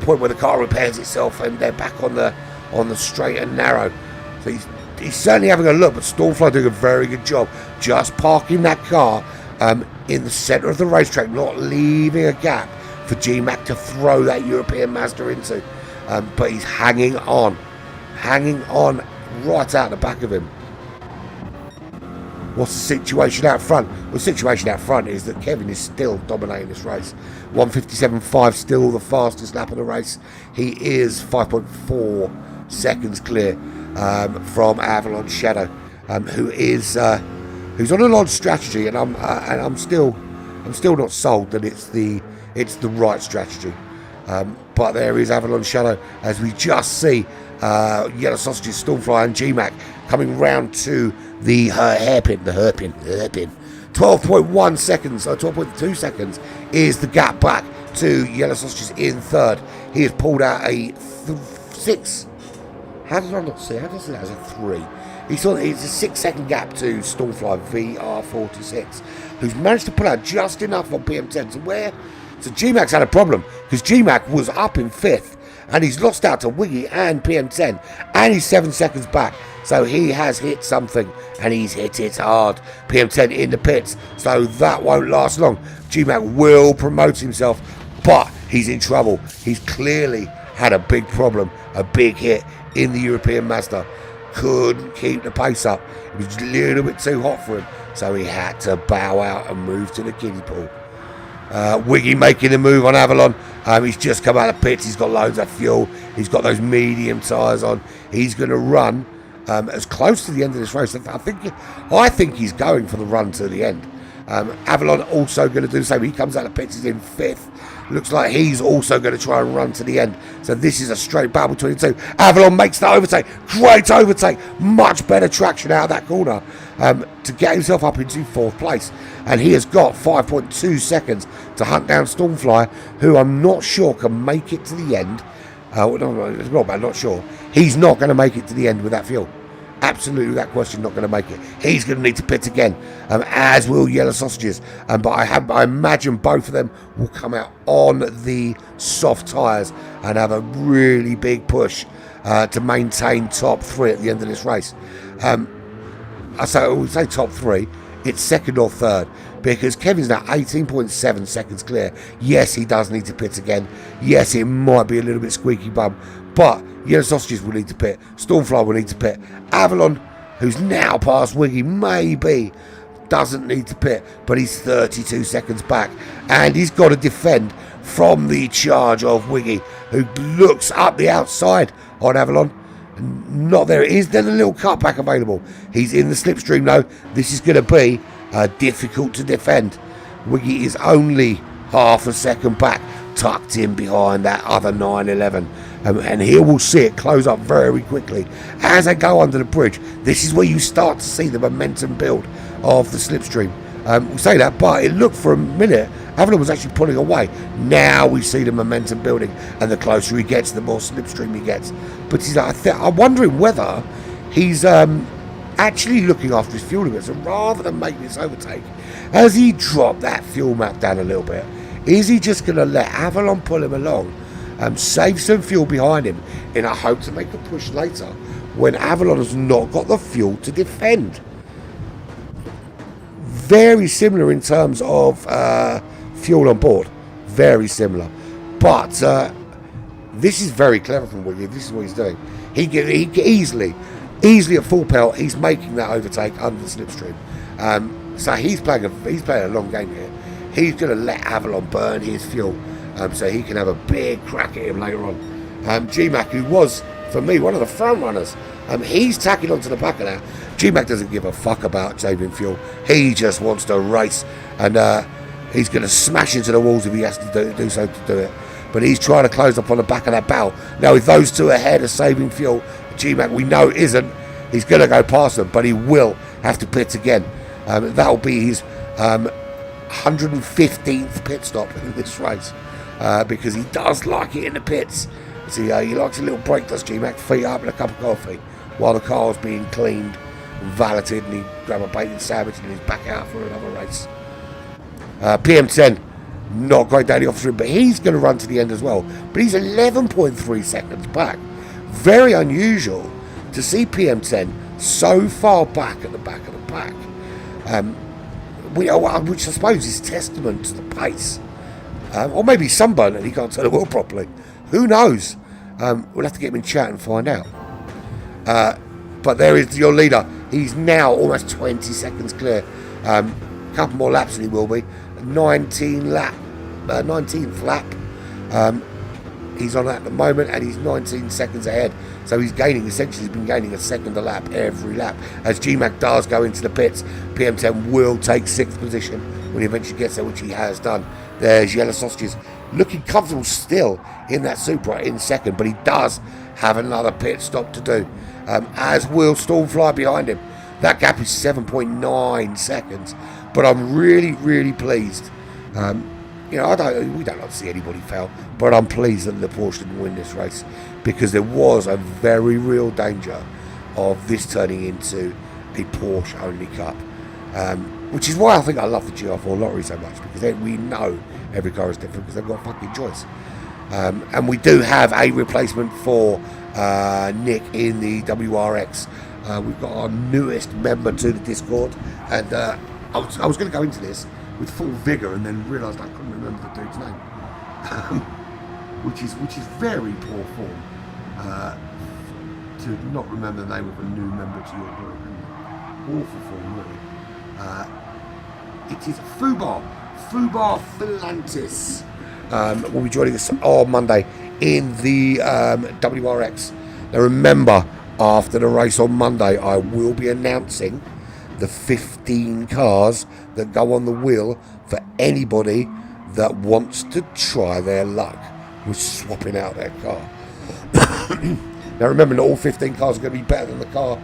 point where the car repairs itself and they're back on the straight and narrow? So he's certainly having a look, but Stormfly doing a very good job just parking that car in the centre of the racetrack, not leaving a gap for GMAC to throw that European Mazda into. But he's hanging on right out the back of him. What's the situation out front? Well, the situation out front is that Kevin is still dominating this race. 1:57.5, still the fastest lap of the race. He is 5.4 seconds clear from Avalon Shadow, who's on a lot of strategy, and I'm still not sold that it's the right strategy. But there is Avalon Shadow, as we just see Yellow Sausages, Stormfly and GMAC coming round to the hairpin. 12.1 seconds, or 12.2 seconds is the gap back to Yellow Sausages in 3rd. He has pulled out a 6. How did I not see? How does it as a 3? It's a 6-second gap to Stormfly VR46, who's managed to pull out just enough on PM10 to where. So GMAC's had a problem because GMAC was up in 5th and he's lost out to Wiggy and PM10 and he's 7 seconds back. So he has hit something and he's hit it hard. PM10 in the pits, so that won't last long. GMAC will promote himself, but he's in trouble. He's clearly had a big problem, a big hit in the European Mazda. Couldn't keep the pace up. It was a little bit too hot for him, so he had to bow out and move to the kiddie pool. Wiggy making the move on Avalon. He's just come out of pits. He's got loads of fuel. He's got those medium tyres on. He's going to run as close to the end of this race. I think he's going for the run to the end. Avalon also going to do the same. He comes out of pits. He's in 5th. Looks like he's also going to try and run to the end. So this is a straight battle between the two. Avalon makes the overtake. Great overtake. Much better traction out of that corner to get himself up into 4th place. And he has got 5.2 seconds to hunt down Stormfly, who I'm not sure can make it to the end. Not sure. He's not going to make it to the end with that fuel. Absolutely, that question, not going to make it. He's going to need to pit again, as will Yellow Sausages. But I imagine both of them will come out on the soft tyres and have a really big push to maintain top 3 at the end of this race. I say top 3. It's 2nd or 3rd because Kevin's now 18.7 seconds clear. Yes, he does need to pit again. Yes, it might be a little bit squeaky bum, but Yellow Sausages will need to pit. Stormfly will need to pit. Avalon, who's now past Wiggy, maybe doesn't need to pit, but he's 32 seconds back, and he's got to defend from the charge of Wiggy, who looks up the outside on Avalon. Not there it is. Then a little cutback available. He's in the slipstream though. This is going to be difficult to defend. Wiggy is only half a second back, tucked in behind that other 911. And here we'll see it close up very quickly as they go under the bridge. This is where you start to see the momentum build of the slipstream. We say that, but it looked for a minute Avalon was actually pulling away. Now we see the momentum building, and the closer he gets, the more slipstream he gets. But I'm wondering whether he's actually looking after his fuel limits, and rather than make this overtake, has he dropped that fuel map down a little bit? Is he just going to let Avalon pull him along, save some fuel behind him in a hope to make a push later when Avalon has not got the fuel to defend? Very similar in terms of fuel on board, very similar, but this is very clever from William. This is what he's doing. He easily at full pelt, he's making that overtake under the slipstream. So he's playing a long game here. He's going to let Avalon burn his fuel, so he can have a big crack at him later on. G-Mac, who was for me one of the front runners, he's tacking onto the back of that. G-Mac doesn't give a fuck about saving fuel. He just wants to race, and he's going to smash into the walls if he has to do so to do it. But he's trying to close up on the back of that barrel. Now, with those two ahead of saving fuel, G-Mac we know isn't. He's going to go past them, but he will have to pit again. That'll be his 115th pit stop in this race, because he does like it in the pits. See, he likes a little break, does G-Mac, feet up and a cup of coffee while the car's being cleaned and valeted, and he grab a bacon sandwich and he's back out for another race. PM10, not great daily officer, but he's going to run to the end as well. But he's 11.3 seconds back. Very unusual to see PM10 so far back at the back of the pack, which I suppose is testament to the pace. Or maybe sunburn and he can't turn the wheel properly. Who knows? We'll have to get him in chat and find out. But there is your leader. He's now almost 20 seconds clear. Couple more laps and he will be. 19th lap. He's on at the moment and he's 19 seconds ahead. So he's essentially been gaining a second a lap every lap. As G-Mac does go into the pits, PM10 will take 6th position when he eventually gets there, which he has done. There's Yellow Sausages looking comfortable still in that Supra in 2nd, but he does have another pit stop to do, as will Stormfly behind him. That gap is 7.9 seconds, but I'm really pleased. We don't like to see anybody fail, but I'm pleased that the Porsche didn't win this race, because there was a very real danger of this turning into a Porsche only cup, which is why I think I love the GR4 lottery so much, because we know every car is different because they've got a fucking choice. And we do have a replacement for Nick in the WRX. We've got our newest member to the Discord, and I was going to go into this with full vigour and then realised I couldn't remember the dude's name, which is very poor form, to not remember the name of a new member to your group. Awful form, really. It is Fubar. Fubar Philantis will be joining us on Monday in the WRX. Now remember, after the race on Monday, I will be announcing the 15 cars that go on the wheel for anybody that wants to try their luck with swapping out their car. Now remember that all 15 cars are going to be better than the car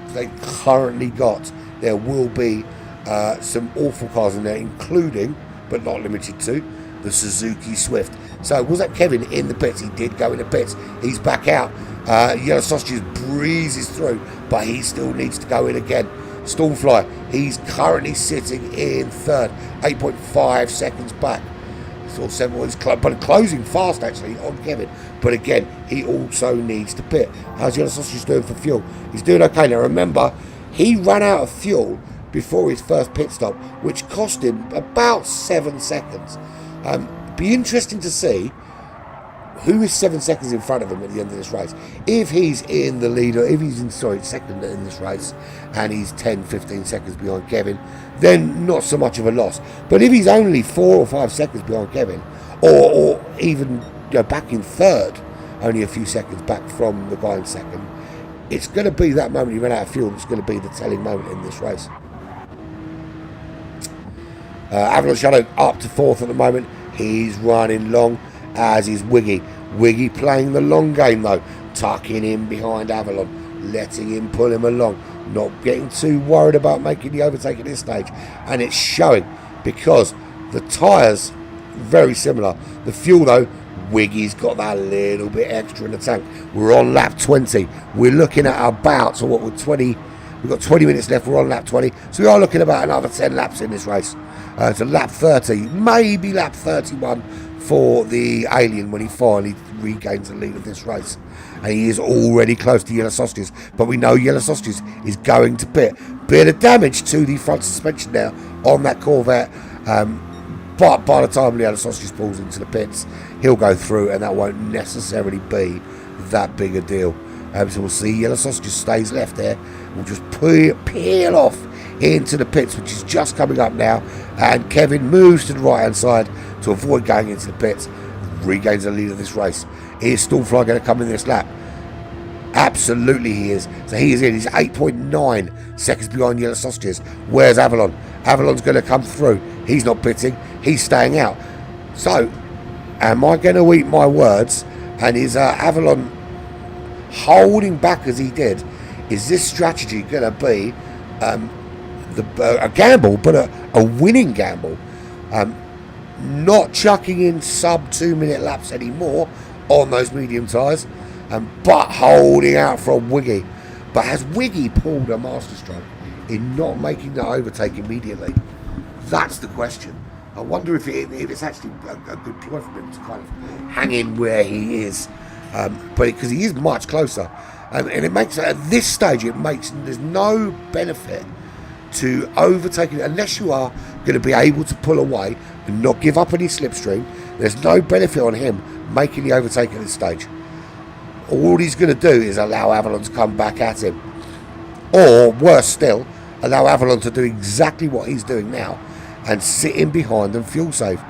they currently got. There will be some awful cars in there, including, but not limited to, the Suzuki Swift. So was that Kevin in the pits? He did go in the pits. He's back out. Yellow Sausages breezes through, but he still needs to go in again. Stormfly, he's currently sitting in third, 8.5 seconds back. Sort of 7 was but closing fast actually on Kevin. But again, he also needs to pit. How's Yellow Sausages doing for fuel? He's doing okay. Now remember, he ran out of fuel before his first pit stop, which cost him about 7 seconds. Be interesting to see who is 7 seconds in front of him at the end of this race. If he's in the lead, or if he's in second in this race, and he's 10-15 seconds behind Kevin, then not so much of a loss. But if he's only 4 or 5 seconds behind Kevin, or even back in third, only a few seconds back from the guy in second, it's going to be that moment he ran out of fuel that's going to be the telling moment in this race. Avalon Shadow up to fourth at the moment. He's running long, as is Wiggy. Wiggy playing the long game though, tucking in behind Avalon, letting him pull him along, not getting too worried about making the overtake at this stage. And it's showing, because the tyres very similar. The fuel though, Wiggy's got that little bit extra in the tank. We're on lap 20. We're looking at about, so what, we're 20, we've got 20 minutes left, we're on lap 20. So we are looking about another 10 laps in this race. To lap 30, maybe lap 31 for the Alien when he finally regains the lead of this race. And he is already close to Yellow Sausages, but we know Yellow Sausages is going to pit. Bit of damage to the front suspension now on that Corvette, but by the time Yellow Sausages pulls into the pits, he'll go through and that won't necessarily be that big a deal. So we'll see Yellow Sausages stays left there. We'll just peel off into the pits, which is just coming up now, and Kevin moves to the right hand side to avoid going into the pits, regains the lead of this race. Is Stormfly going to come in this lap? Absolutely he is. So he is in. He's 8.9 seconds behind Yellow Sausages. Where's Avalon? Avalon's going to come through. He's not pitting, he's staying out. So am I going to eat my words, and is Avalon holding back as he did? Is this strategy going to be a gamble, but a winning gamble? Not chucking in sub 2 minute laps anymore on those medium tyres, but holding out from Wiggy. But has Wiggy pulled a masterstroke in not making that overtake immediately? That's the question. I wonder if it's actually a good ploy for him to kind of hang in where he is, but because he is much closer, and it makes, at this stage, there's no benefit to overtaking unless you are going to be able to pull away and not give up any slipstream. There's no benefit on him making the overtake at this stage. All he's going to do is allow Avalon to come back at him, or worse still, allow Avalon to do exactly what he's doing now and sit in behind and fuel save.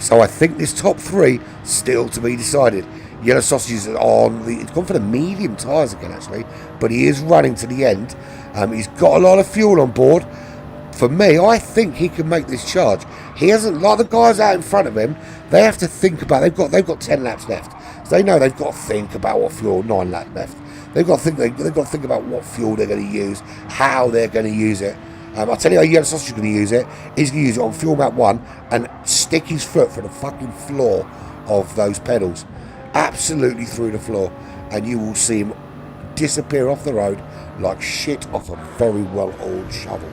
So I think this top three still to be decided. Yellow Sausages he's gone for the medium tyres again actually, but he is running to the end. He's got a lot of fuel on board. For me, I think he can make this charge. He hasn't, like the guys out in front of him, they have to think about, they've got 10 laps left. So they know they've got to think about what fuel, 9 laps left. They've got to think about what fuel they're going to use, how they're going to use it. I'll tell you how Yellow Sausage is going to use it. He's going to use it on fuel map 1 and stick his foot through the fucking floor of those pedals. Absolutely through the floor. And you will see him disappear off the road like shit off a very well-oiled shovel.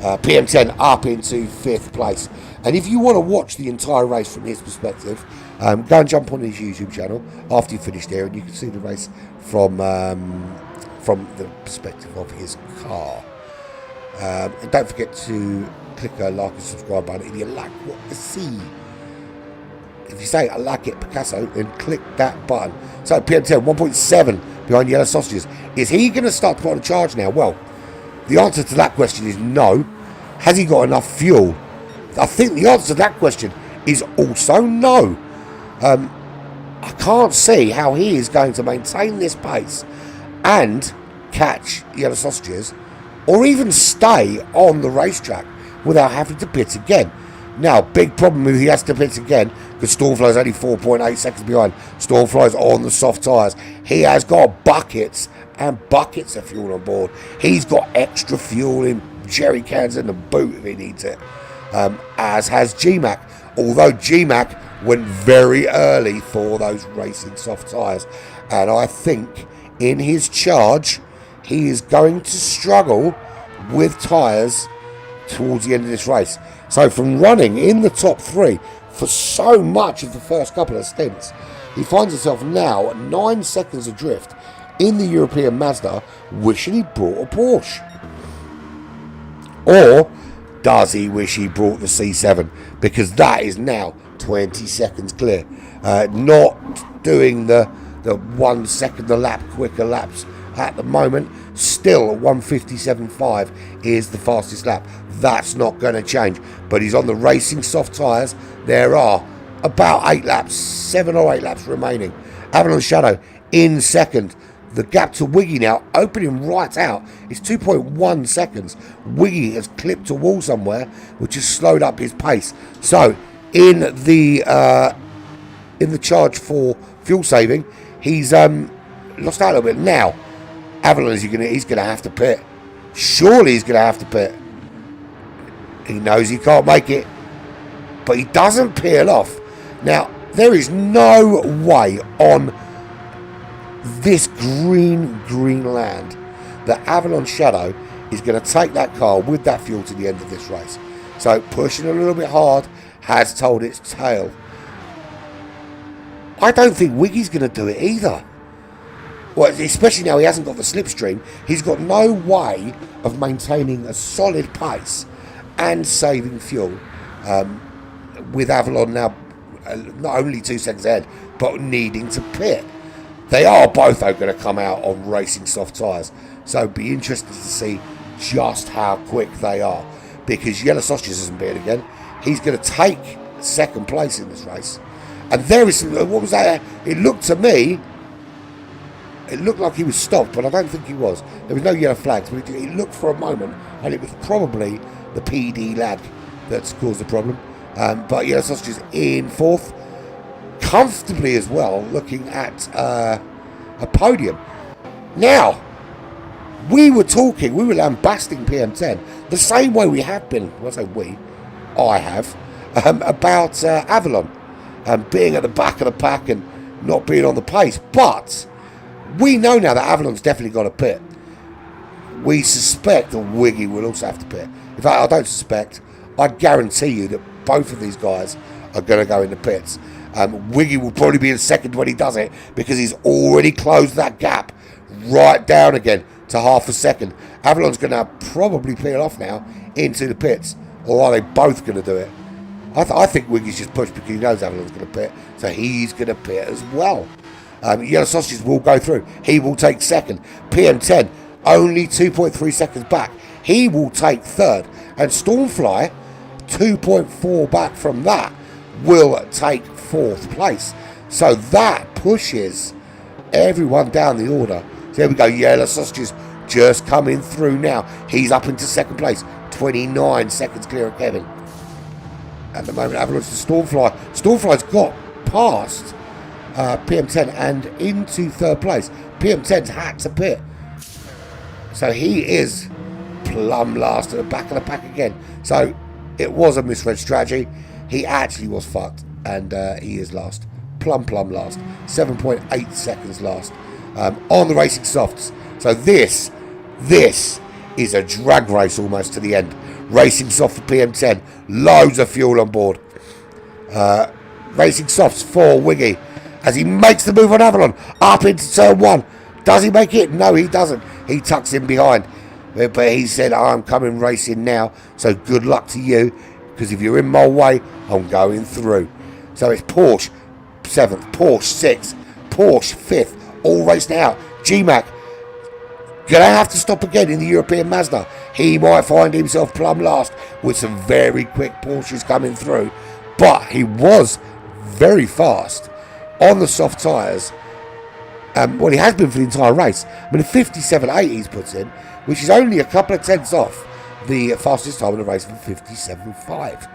PM10 up into 5th place. And if you want to watch the entire race from his perspective, go and jump on his YouTube channel after you finish there, and you can see the race from the perspective of his car. And don't forget to click a like and subscribe button if you like what you see. If you say I like it, Picasso, then click that button. So PM10 1.7 behind Yellow Sausages. Is he going to start to put on a charge now? Well, the answer to that question is no. Has he got enough fuel? I think the answer to that question is also no. I can't see how he is going to maintain this pace and catch Yellow Sausages, or even stay on the racetrack without having to pit again. Now, big problem if he has to pit again, because Stormfly's only 4.8 seconds behind. Stormfly's on the soft tyres. He has got buckets and buckets of fuel on board. He's got extra fuel in jerry cans in the boot if he needs it, as has GMAC. Although GMAC went very early for those racing soft tyres, and I think in his charge he is going to struggle with tyres towards the end of this race. So from running in the top 3 for so much of the first couple of stints, he finds himself now at 9 seconds adrift in the European Mazda, wishing he brought a Porsche. Or does he wish he brought the C7? Because that is now 20 seconds clear. Not doing the 1 second a lap quicker laps at the moment. Still 1:57.5 is the fastest lap. That's not going to change. But he's on the racing soft tyres. There are about 8 laps, 7 or 8 laps remaining. Avalon Shadow in second. The gap to Wiggy now, opening right out, is 2.1 seconds. Wiggy has clipped a wall somewhere, which has slowed up his pace. So, in the charge for fuel saving, he's lost out a little bit. Now, Avalon, he's gonna have to pit. Surely he's gonna have to pit. He knows he can't make it, but he doesn't peel off. Now, there is no way on this green land that Avalon Shadow is going to take that car with that fuel to the end of this race. So pushing a little bit hard has told its tale. I don't think Wiggy's going to do it either. Well, especially now he hasn't got the slipstream. He's got no way of maintaining a solid pace and saving fuel, with Avalon now not only 2 seconds ahead, but needing to pit. They are both, though, going to come out on racing soft tyres. So be interested to see just how quick they are. Because Yellow Sausages isn't being again. He's going to take second place in this race. And there is some, what was that? It looked to me, it looked like he was stopped, but I don't think he was. There was no yellow flags, but it looked for a moment, and it was probably the PD lag that's caused the problem. But Yellow Sausages in fourth. Comfortably as well, looking at a podium. Now, we were lambasting PM10 the same way we have been, I have, about Avalon being at the back of the pack and not being on the pace. But we know now that Avalon's definitely got a pit. We suspect that Wiggy will also have to pit. In fact, I don't suspect, I guarantee you that both of these guys are going to go in the pits. Wiggy will probably be in second when he does it, because he's already closed that gap right down again to half a second. Avalon's going to probably peel off now into the pits, or are they both going to do it? I think Wiggy's just pushed because he knows Avalon's going to pit, so he's going to pit as well. Yellow Sausages will go through. He will take second. PM10 only 2.3 seconds back. He will take third, and Stormfly 2.4 back from that will take fourth place. So that pushes everyone down the order. So there we go. Yellow Sausages just coming through now. He's up into second place, 29 seconds clear of Kevin. At the moment, Avalon's to Stormfly. Stormfly's got past PM10 and into third place. PM10's had to pit, so he is plumb last at the back of the pack again. So it was a misread strategy. He actually was fucked, and he is last. Plumb last. 7.8 seconds last on the racing softs. So this is a drag race almost to the end. Racing soft for PM10. Loads of fuel on board. Racing softs for Wiggy as he makes the move on Avalon up into turn one. Does he make it? No, he doesn't. He tucks in behind. But he said, I'm coming racing now, so good luck to you, because if you're in my way, I'm going through. So it's Porsche 7th, Porsche 6th, Porsche 5th, all racing out. GMAC gonna have to stop again in the European Mazda. he might find himself plumb last with some very quick Porsches coming through. But he was very fast on the soft tyres. Well, he has been for the entire race. I mean, the 57.8 he's put in, which is only a couple of tenths off the fastest time in the race for 57.5.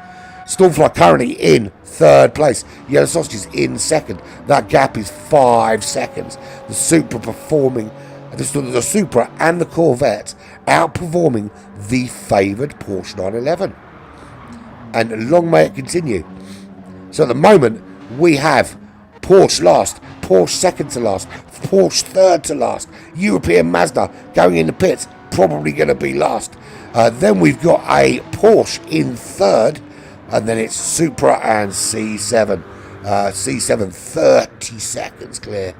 Stormfly currently in third place. Yellow Sausages in second. That gap is 5 seconds. The Supra performing, the Supra and the Corvette outperforming the favoured Porsche 911. And long may it continue. So at the moment, we have Porsche last, Porsche second to last, Porsche third to last, European Mazda going in the pits, probably going to be last. Then we've got a Porsche in third, and then it's Supra and C7. C7 30 seconds clear.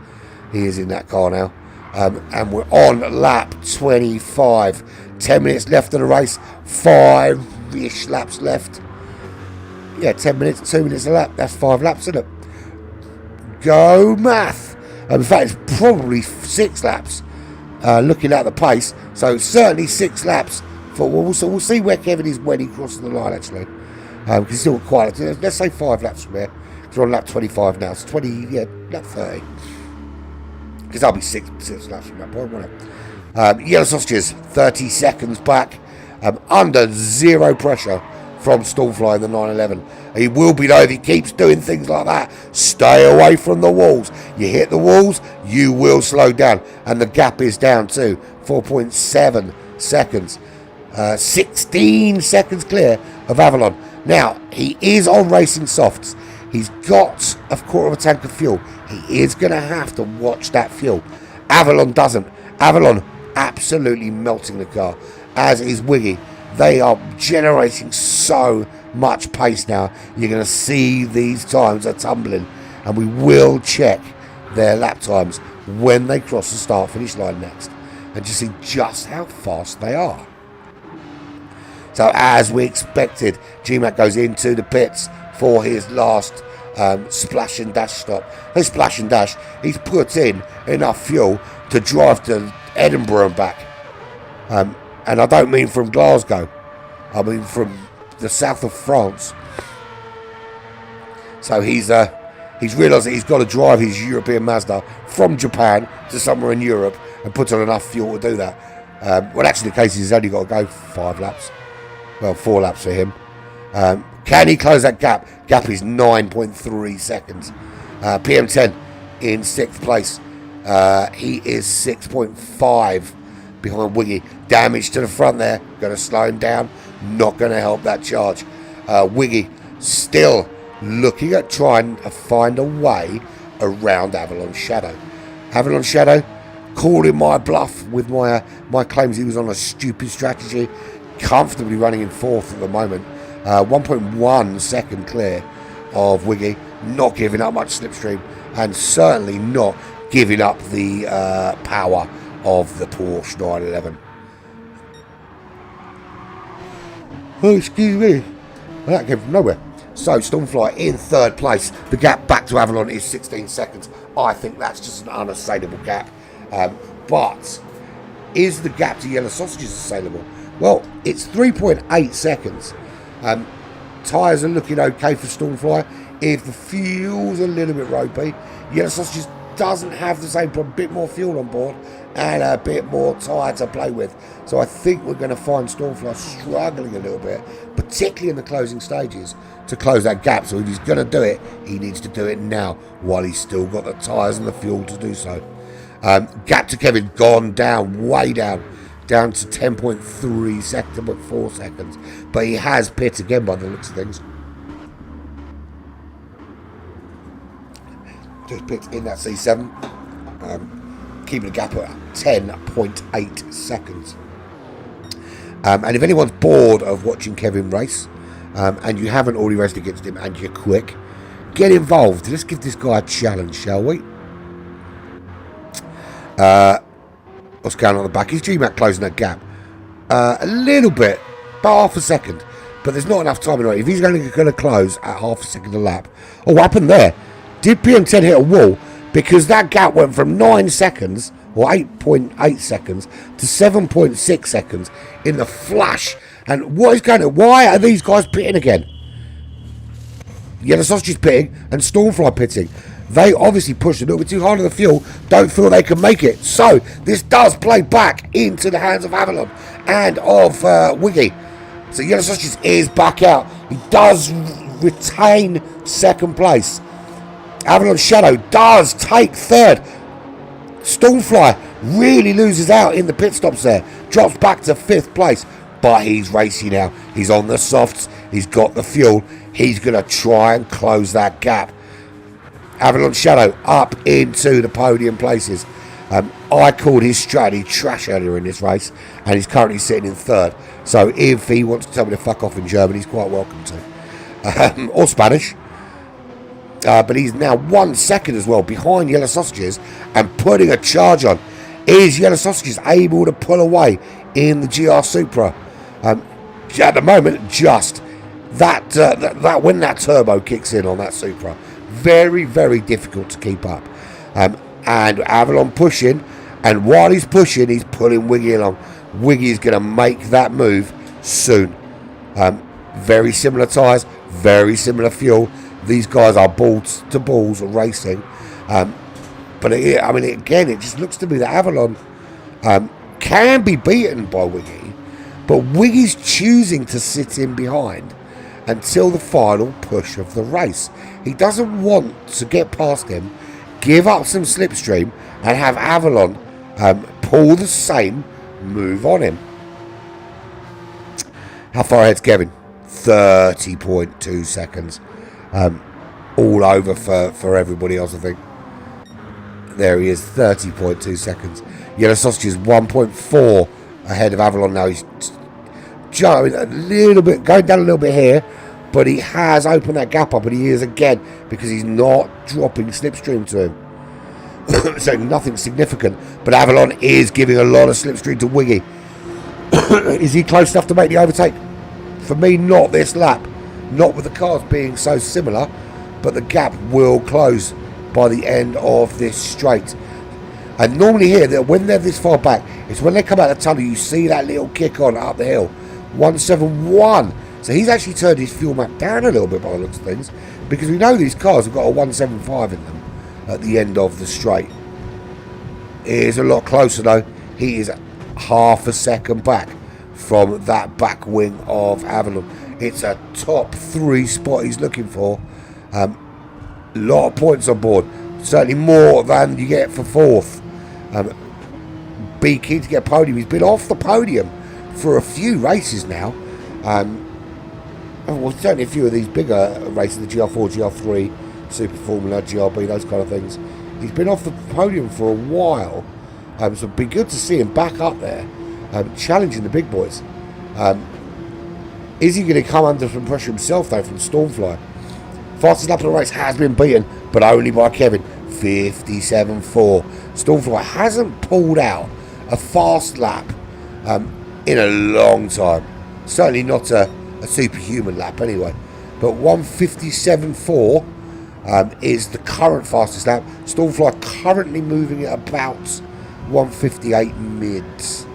He is in that car now. And we're on lap 25. 10 minutes left of the race, 5-ish laps left. Yeah, 10 minutes, 2 minutes a lap. That's 5 laps, isn't it? Go math. In fact, it's probably 6 laps. Looking at the pace, so certainly 6 laps. We'll see where Kevin is when he crosses the line. Actually, because he's still quite. Let's say 5 laps from there. We're on lap 25 now. It's 20. Yeah, lap 30. Because I'll be 6 laps from that point, won't it? Yellow Sausages 30 seconds back, under zero pressure from Stormfly in the 911. He will be though if he keeps doing things like that. Stay away from the walls. You hit the walls, you will slow down. And the gap is down to 4.7 seconds. 16 seconds clear of Avalon. Now, he is on racing softs. He's got a quarter of a tank of fuel. He is going to have to watch that fuel. Avalon doesn't. Avalon absolutely melting the car, as is Wiggy. They are generating so much pace now. You're going to see these times are tumbling, and we will check their lap times when they cross the start-finish line next, and just see just how fast they are. So as we expected, GMAC goes into the pits for his last splash and dash stop. His splash and dash, he's put in enough fuel to drive to Edinburgh and back. And I don't mean from Glasgow. I mean from the south of France. So he's realised that he's got to drive his European Mazda from Japan to somewhere in Europe and put on enough fuel to do that. Well, actually, the case is he's only got to go 5 laps. Well, 4 laps for him. Can he close that gap? Gap is 9.3 seconds. PM10 in 6th place. He is 6.5 behind Wiggy. Damage to the front there. Going to slow him down. Not going to help that charge. Wiggy still looking at trying to find a way around Avalon Shadow. Avalon Shadow calling my bluff with my claims he was on a stupid strategy. Comfortably running in 4th at the moment. 1.1 second clear of Wiggy. Not giving up much slipstream, and certainly not giving up the power of the Porsche 911. Oh, excuse me. Well, that came from nowhere. So, Stormfly in 3rd place. The gap back to Avalon is 16 seconds. I think that's just an unassailable gap. But is the gap to Yellow Sausages assailable? Well, it's 3.8 seconds. Tyres are looking okay for Stormfly. If the fuel's a little bit ropey, Yellow Sausages doesn't have the same problem. A bit more fuel on board and a bit more tyre to play with. So I think we're going to find Stormfly struggling a little bit, particularly in the closing stages, to close that gap. So if he's going to do it, he needs to do it now while he's still got the tyres and the fuel to do so. Gap to Kevin gone down, way down to 10.3 seconds, 10.4 seconds. But he has pit again by the looks of things. Just pit in that C7. Keeping the gap at 10.8 seconds. And if anyone's bored of watching Kevin race, and you haven't already raced against him and you're quick, get involved. Let's give this guy a challenge, shall we? What's going on at the back? Is GMAC closing that gap? A little bit, about half a second. But there's not enough time in it. If he's only going to close at half a second a lap. Oh, what happened there? Did PM10 hit a wall? Because that gap went from 9 seconds, or 8.8 seconds to 7.6 seconds in the flash. And what is going on? Why are these guys pitting again? Yellow Sausage is pitting and Stormfly pitting. They obviously pushed a little bit too hard on the fuel, don't feel they can make it. So this does play back into the hands of Avalon and of Wiggy. So Yellow Sausage is back out. He does retain second place. Avalon Shadow does take third. Stormfly really loses out in the pit stops there. Drops back to 5th place. But he's racing now. He's on the softs. He's got the fuel. He's going to try and close that gap. Avalon Shadow up into the podium places. I called his strategy trash earlier in this race, and he's currently sitting in 3rd. So if he wants to tell me to fuck off in German, he's quite welcome to. Or Spanish. But he's now 1 second as well behind Yellow Sausages and putting a charge on. Is Yellow Sausages able to pull away in the GR Supra? At the moment, just that when that turbo kicks in on that Supra, very, very difficult to keep up. And Avalon pushing, and while he's pushing, he's pulling Wiggy along. Wiggy's going to make that move soon. Very similar tyres, very similar fuel. These guys are balls to balls racing. But again, it just looks to me that Avalon can be beaten by Wiggy, but Wiggy's choosing to sit in behind until the final push of the race. He doesn't want to get past him, give up some slipstream, and have Avalon pull the same move on him. How far ahead's Kevin? 30.2 seconds. All over for everybody else, I think. There he is, 30.2 seconds. Yellow Sausage is 1.4 ahead of Avalon now. He's a little bit, going down a little bit here, but he has opened that gap up, and he is again, because he's not dropping slipstream to him. So nothing significant, but Avalon is giving a lot of slipstream to Wiggy. Is he close enough to make the overtake? For me, not this lap. Not with the cars being so similar, but the gap will close by the end of this straight. And normally here, that when they're this far back, it's when they come out of the tunnel, you see that little kick on up the hill. 171. So he's actually turned his fuel map down a little bit by the looks of things, because we know these cars have got a 175 in them at the end of the straight. It is a lot closer though. He is half a second back from that back wing of Avalon. It's a top 3 spot he's looking for. Lot of points on board. Certainly more than you get for 4th. Be keen to get a podium. He's been off the podium for a few races now. Well, certainly a few of these bigger races, the GR4, GR3, Super Formula, GRB, those kind of things. He's been off the podium for a while. So it'd be good to see him back up there, challenging the big boys. Is he going to come under some pressure himself, though, from Stormfly? Fastest lap of the race has been beaten, but only by Kevin. 57.4. Stormfly hasn't pulled out a fast lap in a long time. Certainly not a superhuman lap, anyway. But 157.4 is the current fastest lap. Stormfly currently moving at about 158 mids.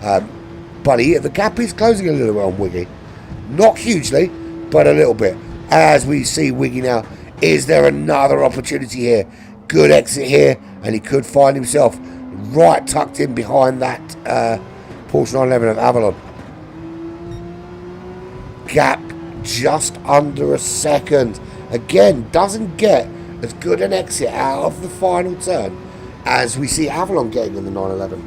But the gap is closing a little bit on Wiggy. Not hugely, but a little bit. As we see Wiggy now, is there another opportunity here? Good exit here, and he could find himself right tucked in behind that Porsche 911 of Avalon. Gap just under a second. Again, doesn't get as good an exit out of the final turn as we see Avalon getting in the 911.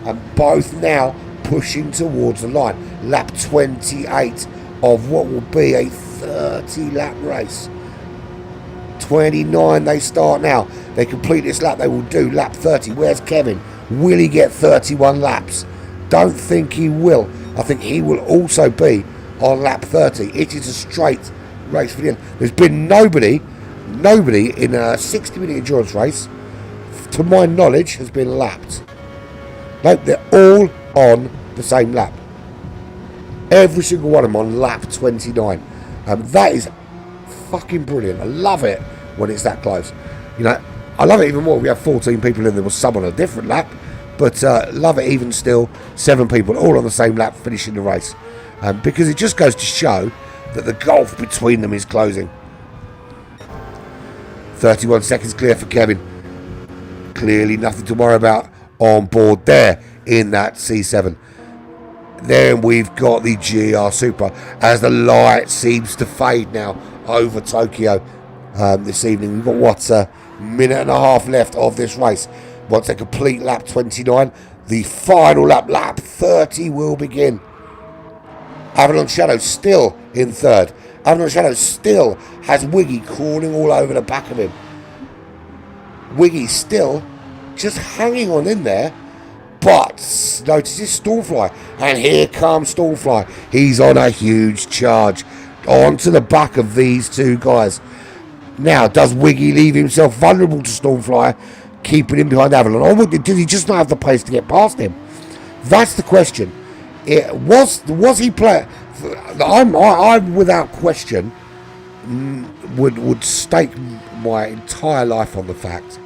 And both now pushing towards the line. Lap 28 of what will be a 30-lap race. 29 they start now. They complete this lap, they will do lap 30. Where's Kevin? Will he get 31 laps? Don't think he will. I think he will also be on lap 30. It is a straight race for the end. There's been nobody in a 60-minute endurance race, to my knowledge, has been lapped. No, they're all on the same lap. Every single one of them on lap 29. That is fucking brilliant. I love it when it's that close. You know, I love it even more. We have 14 people in there with some on a different lap, But love it even still. 7 people all on the same lap finishing the race. Because it just goes to show that the gulf between them is closing. 31 seconds clear for Kevin. Clearly nothing to worry about on board there in that C7. Then we've got the GR Supra as the light seems to fade now over Tokyo this evening. We've got what, a minute and a half left of this race. Once they complete lap 29, the final lap 30 will begin. Avalon Shadow still in third. Avalon Shadow still has Wiggy crawling all over the back of him. Wiggy still just hanging on in there. But notice this Stormfly, and here comes Stormfly. He's on a huge charge onto the back of these 2 guys. Now, does Wiggy leave himself vulnerable to Stormfly, keeping him behind Avalon, or did he just not have the pace to get past him? That's the question. Was he playing? I'm without question would stake my entire life on the fact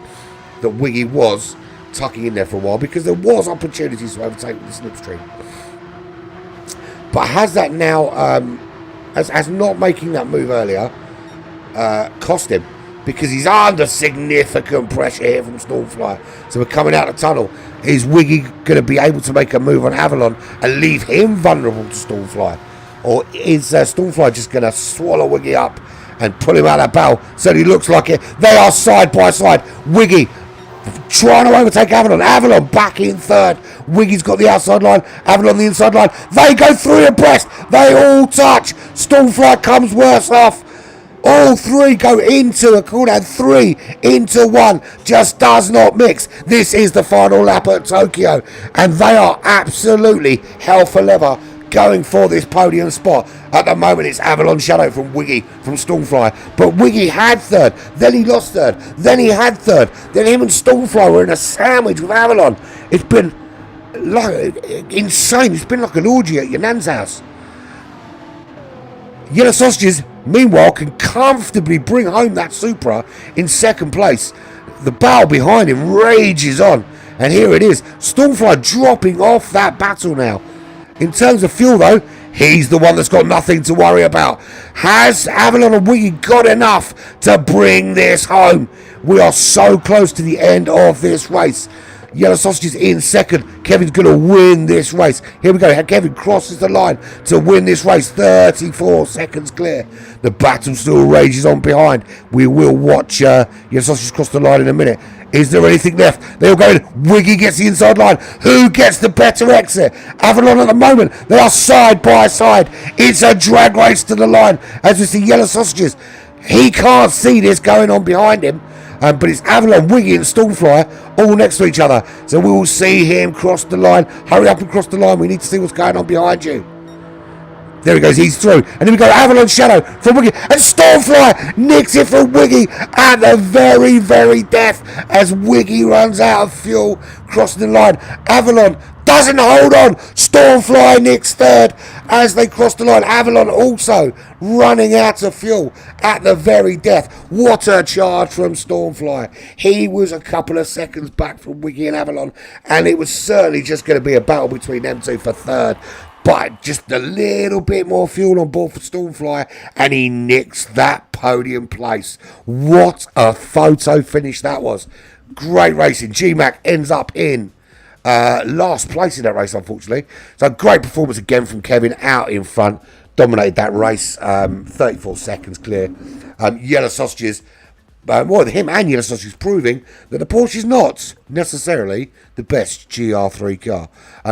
that Wiggy was tucking in there for a while, because there was opportunities to overtake the slipstream. But has that now, as not making that move earlier, cost him? Because he's under significant pressure here from Stormfly. So we're coming out of the tunnel. Is Wiggy going to be able to make a move on Avalon and leave him vulnerable to Stormfly? Or is Stormfly just going to swallow Wiggy up and pull him out of that barrel? Certainly looks like it. They are side by side. Wiggy trying to overtake Avalon. Avalon back in third. Wiggy's got the outside line. Avalon the inside line. They go 3 abreast. They all touch. Stormfly comes worse off. All 3 go into a cooldown. 3 into 1. Just does not mix. This is the final lap at Tokyo. And they are absolutely hell for leather going for this podium spot. At the moment, it's Avalon Shadow from Wiggy, from Stormfly. But Wiggy had third. Then he lost third. Then he had third. Then him and Stormfly were in a sandwich with Avalon. It's been like insane. It's been like an orgy at your nan's house. Yellow Sausages, meanwhile, can comfortably bring home that Supra in second place. The barrel behind him rages on. And here it is. Stormfly dropping off that battle now. In terms of fuel, though, he's the one that's got nothing to worry about. Has Avalon and Wiggy got enough to bring this home? We are so close to the end of this race. Yellow Sausages in second. Kevin's going to win this race. Here we go. Kevin crosses the line to win this race. 34 seconds clear. The battle still rages on behind. We will watch Yellow Sausages cross the line in a minute. Is there anything left? They all go in. Wiggy gets the inside line. Who gets the better exit? Avalon at the moment. They are side by side. It's a drag race to the line. As we see Yellow Sausages. He can't see this going on behind him. But it's Avalon, Wiggy and Stormfly all next to each other. So we will see him cross the line. Hurry up and cross the line. We need to see what's going on behind you. There he goes, he's through. And then we go Avalon Shadow from Wiggy. And Stormfly nicks it from Wiggy at the very, very death as Wiggy runs out of fuel crossing the line. Avalon doesn't hold on. Stormfly nicks third as they cross the line. Avalon also running out of fuel at the very death. What a charge from Stormfly. He was a couple of seconds back from Wiggy and Avalon, and it was certainly just going to be a battle between them 2 for third. But just a little bit more fuel on board for Stormfly, and he nicks that podium place. What a photo finish that was. Great racing. GMAC ends up in last place in that race, unfortunately. So great performance again from Kevin out in front. Dominated that race. 34 seconds clear. Yellow Sausages. Him and Yellow Sausages proving that the Porsche is not necessarily the best GR3 car.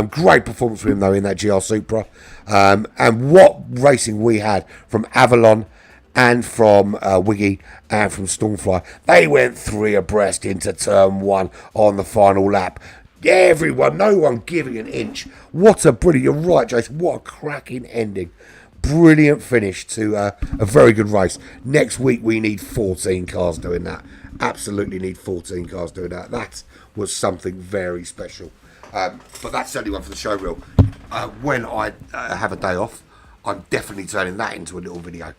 Great performance from him, though, in that GR Supra. And what racing we had from Avalon and from Wiggy and from Stormfly. They went 3 abreast into turn 1 on the final lap. Everyone, no one giving an inch. What a brilliant, you're right, Jason, what a cracking ending. Brilliant finish to a very good race. Next week we need 14 cars doing that. Absolutely need 14 cars doing that. That was something very special. But that's certainly one for the showreel. When I have a day off, I'm definitely turning that into a little video.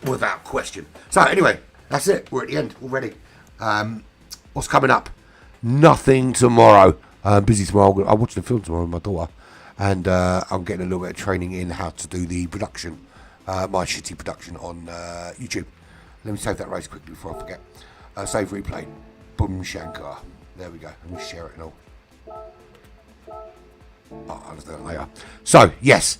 Without question. So anyway, that's it. We're at the end already. What's coming up? Nothing tomorrow. I'm busy tomorrow. I'm watching the film tomorrow with my daughter, and I'm getting a little bit of training in how to do the production, my shitty production on YouTube. Let me save that race quickly before I forget. Save replay. Boom Shankar. There we go. Let me share it and all. Oh, I'll do that later. So, yes,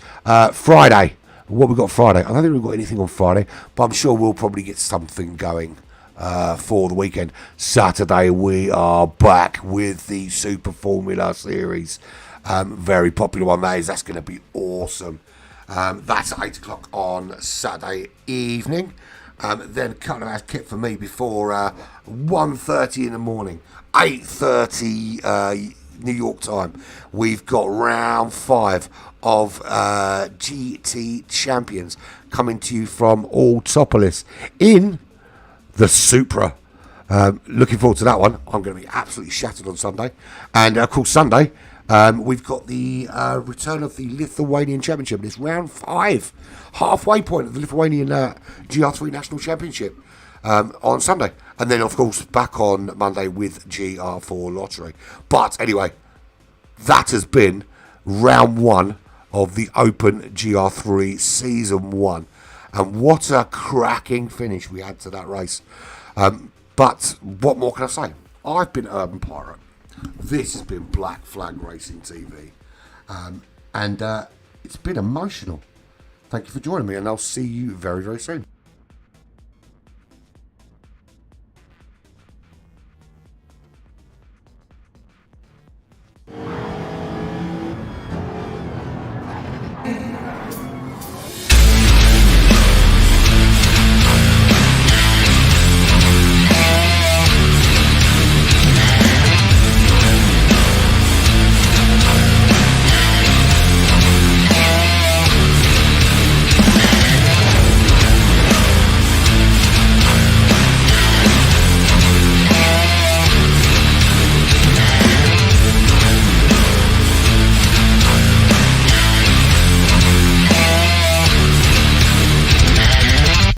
Friday. What we got Friday? I don't think we've got anything on Friday, but I'm sure we'll probably get something going for the weekend. Saturday, we are back with the Super Formula Series. Very popular one, that is. That's going to be awesome. That's at 8 o'clock on Saturday evening. Then cut of kit for me before 1:30 in the morning, 8:30 New York time. We've got round 5 of GT Champions coming to you from Autopolis in the Supra. Looking forward to that one. I'm going to be absolutely shattered on Sunday. And of course Sunday, we've got the return of the Lithuanian Championship. It's round 5, halfway point of the Lithuanian GR3 National Championship on Sunday. And then, of course, back on Monday with GR4 Lottery. But anyway, that has been round 1 of the Open GR3 Season 1. And what a cracking finish we had to that race. But what more can I say? I've been Urban Pirate. This has been Black Flag Racing TV. And it's been emotional. Thank you for joining me, and I'll see you very, very soon.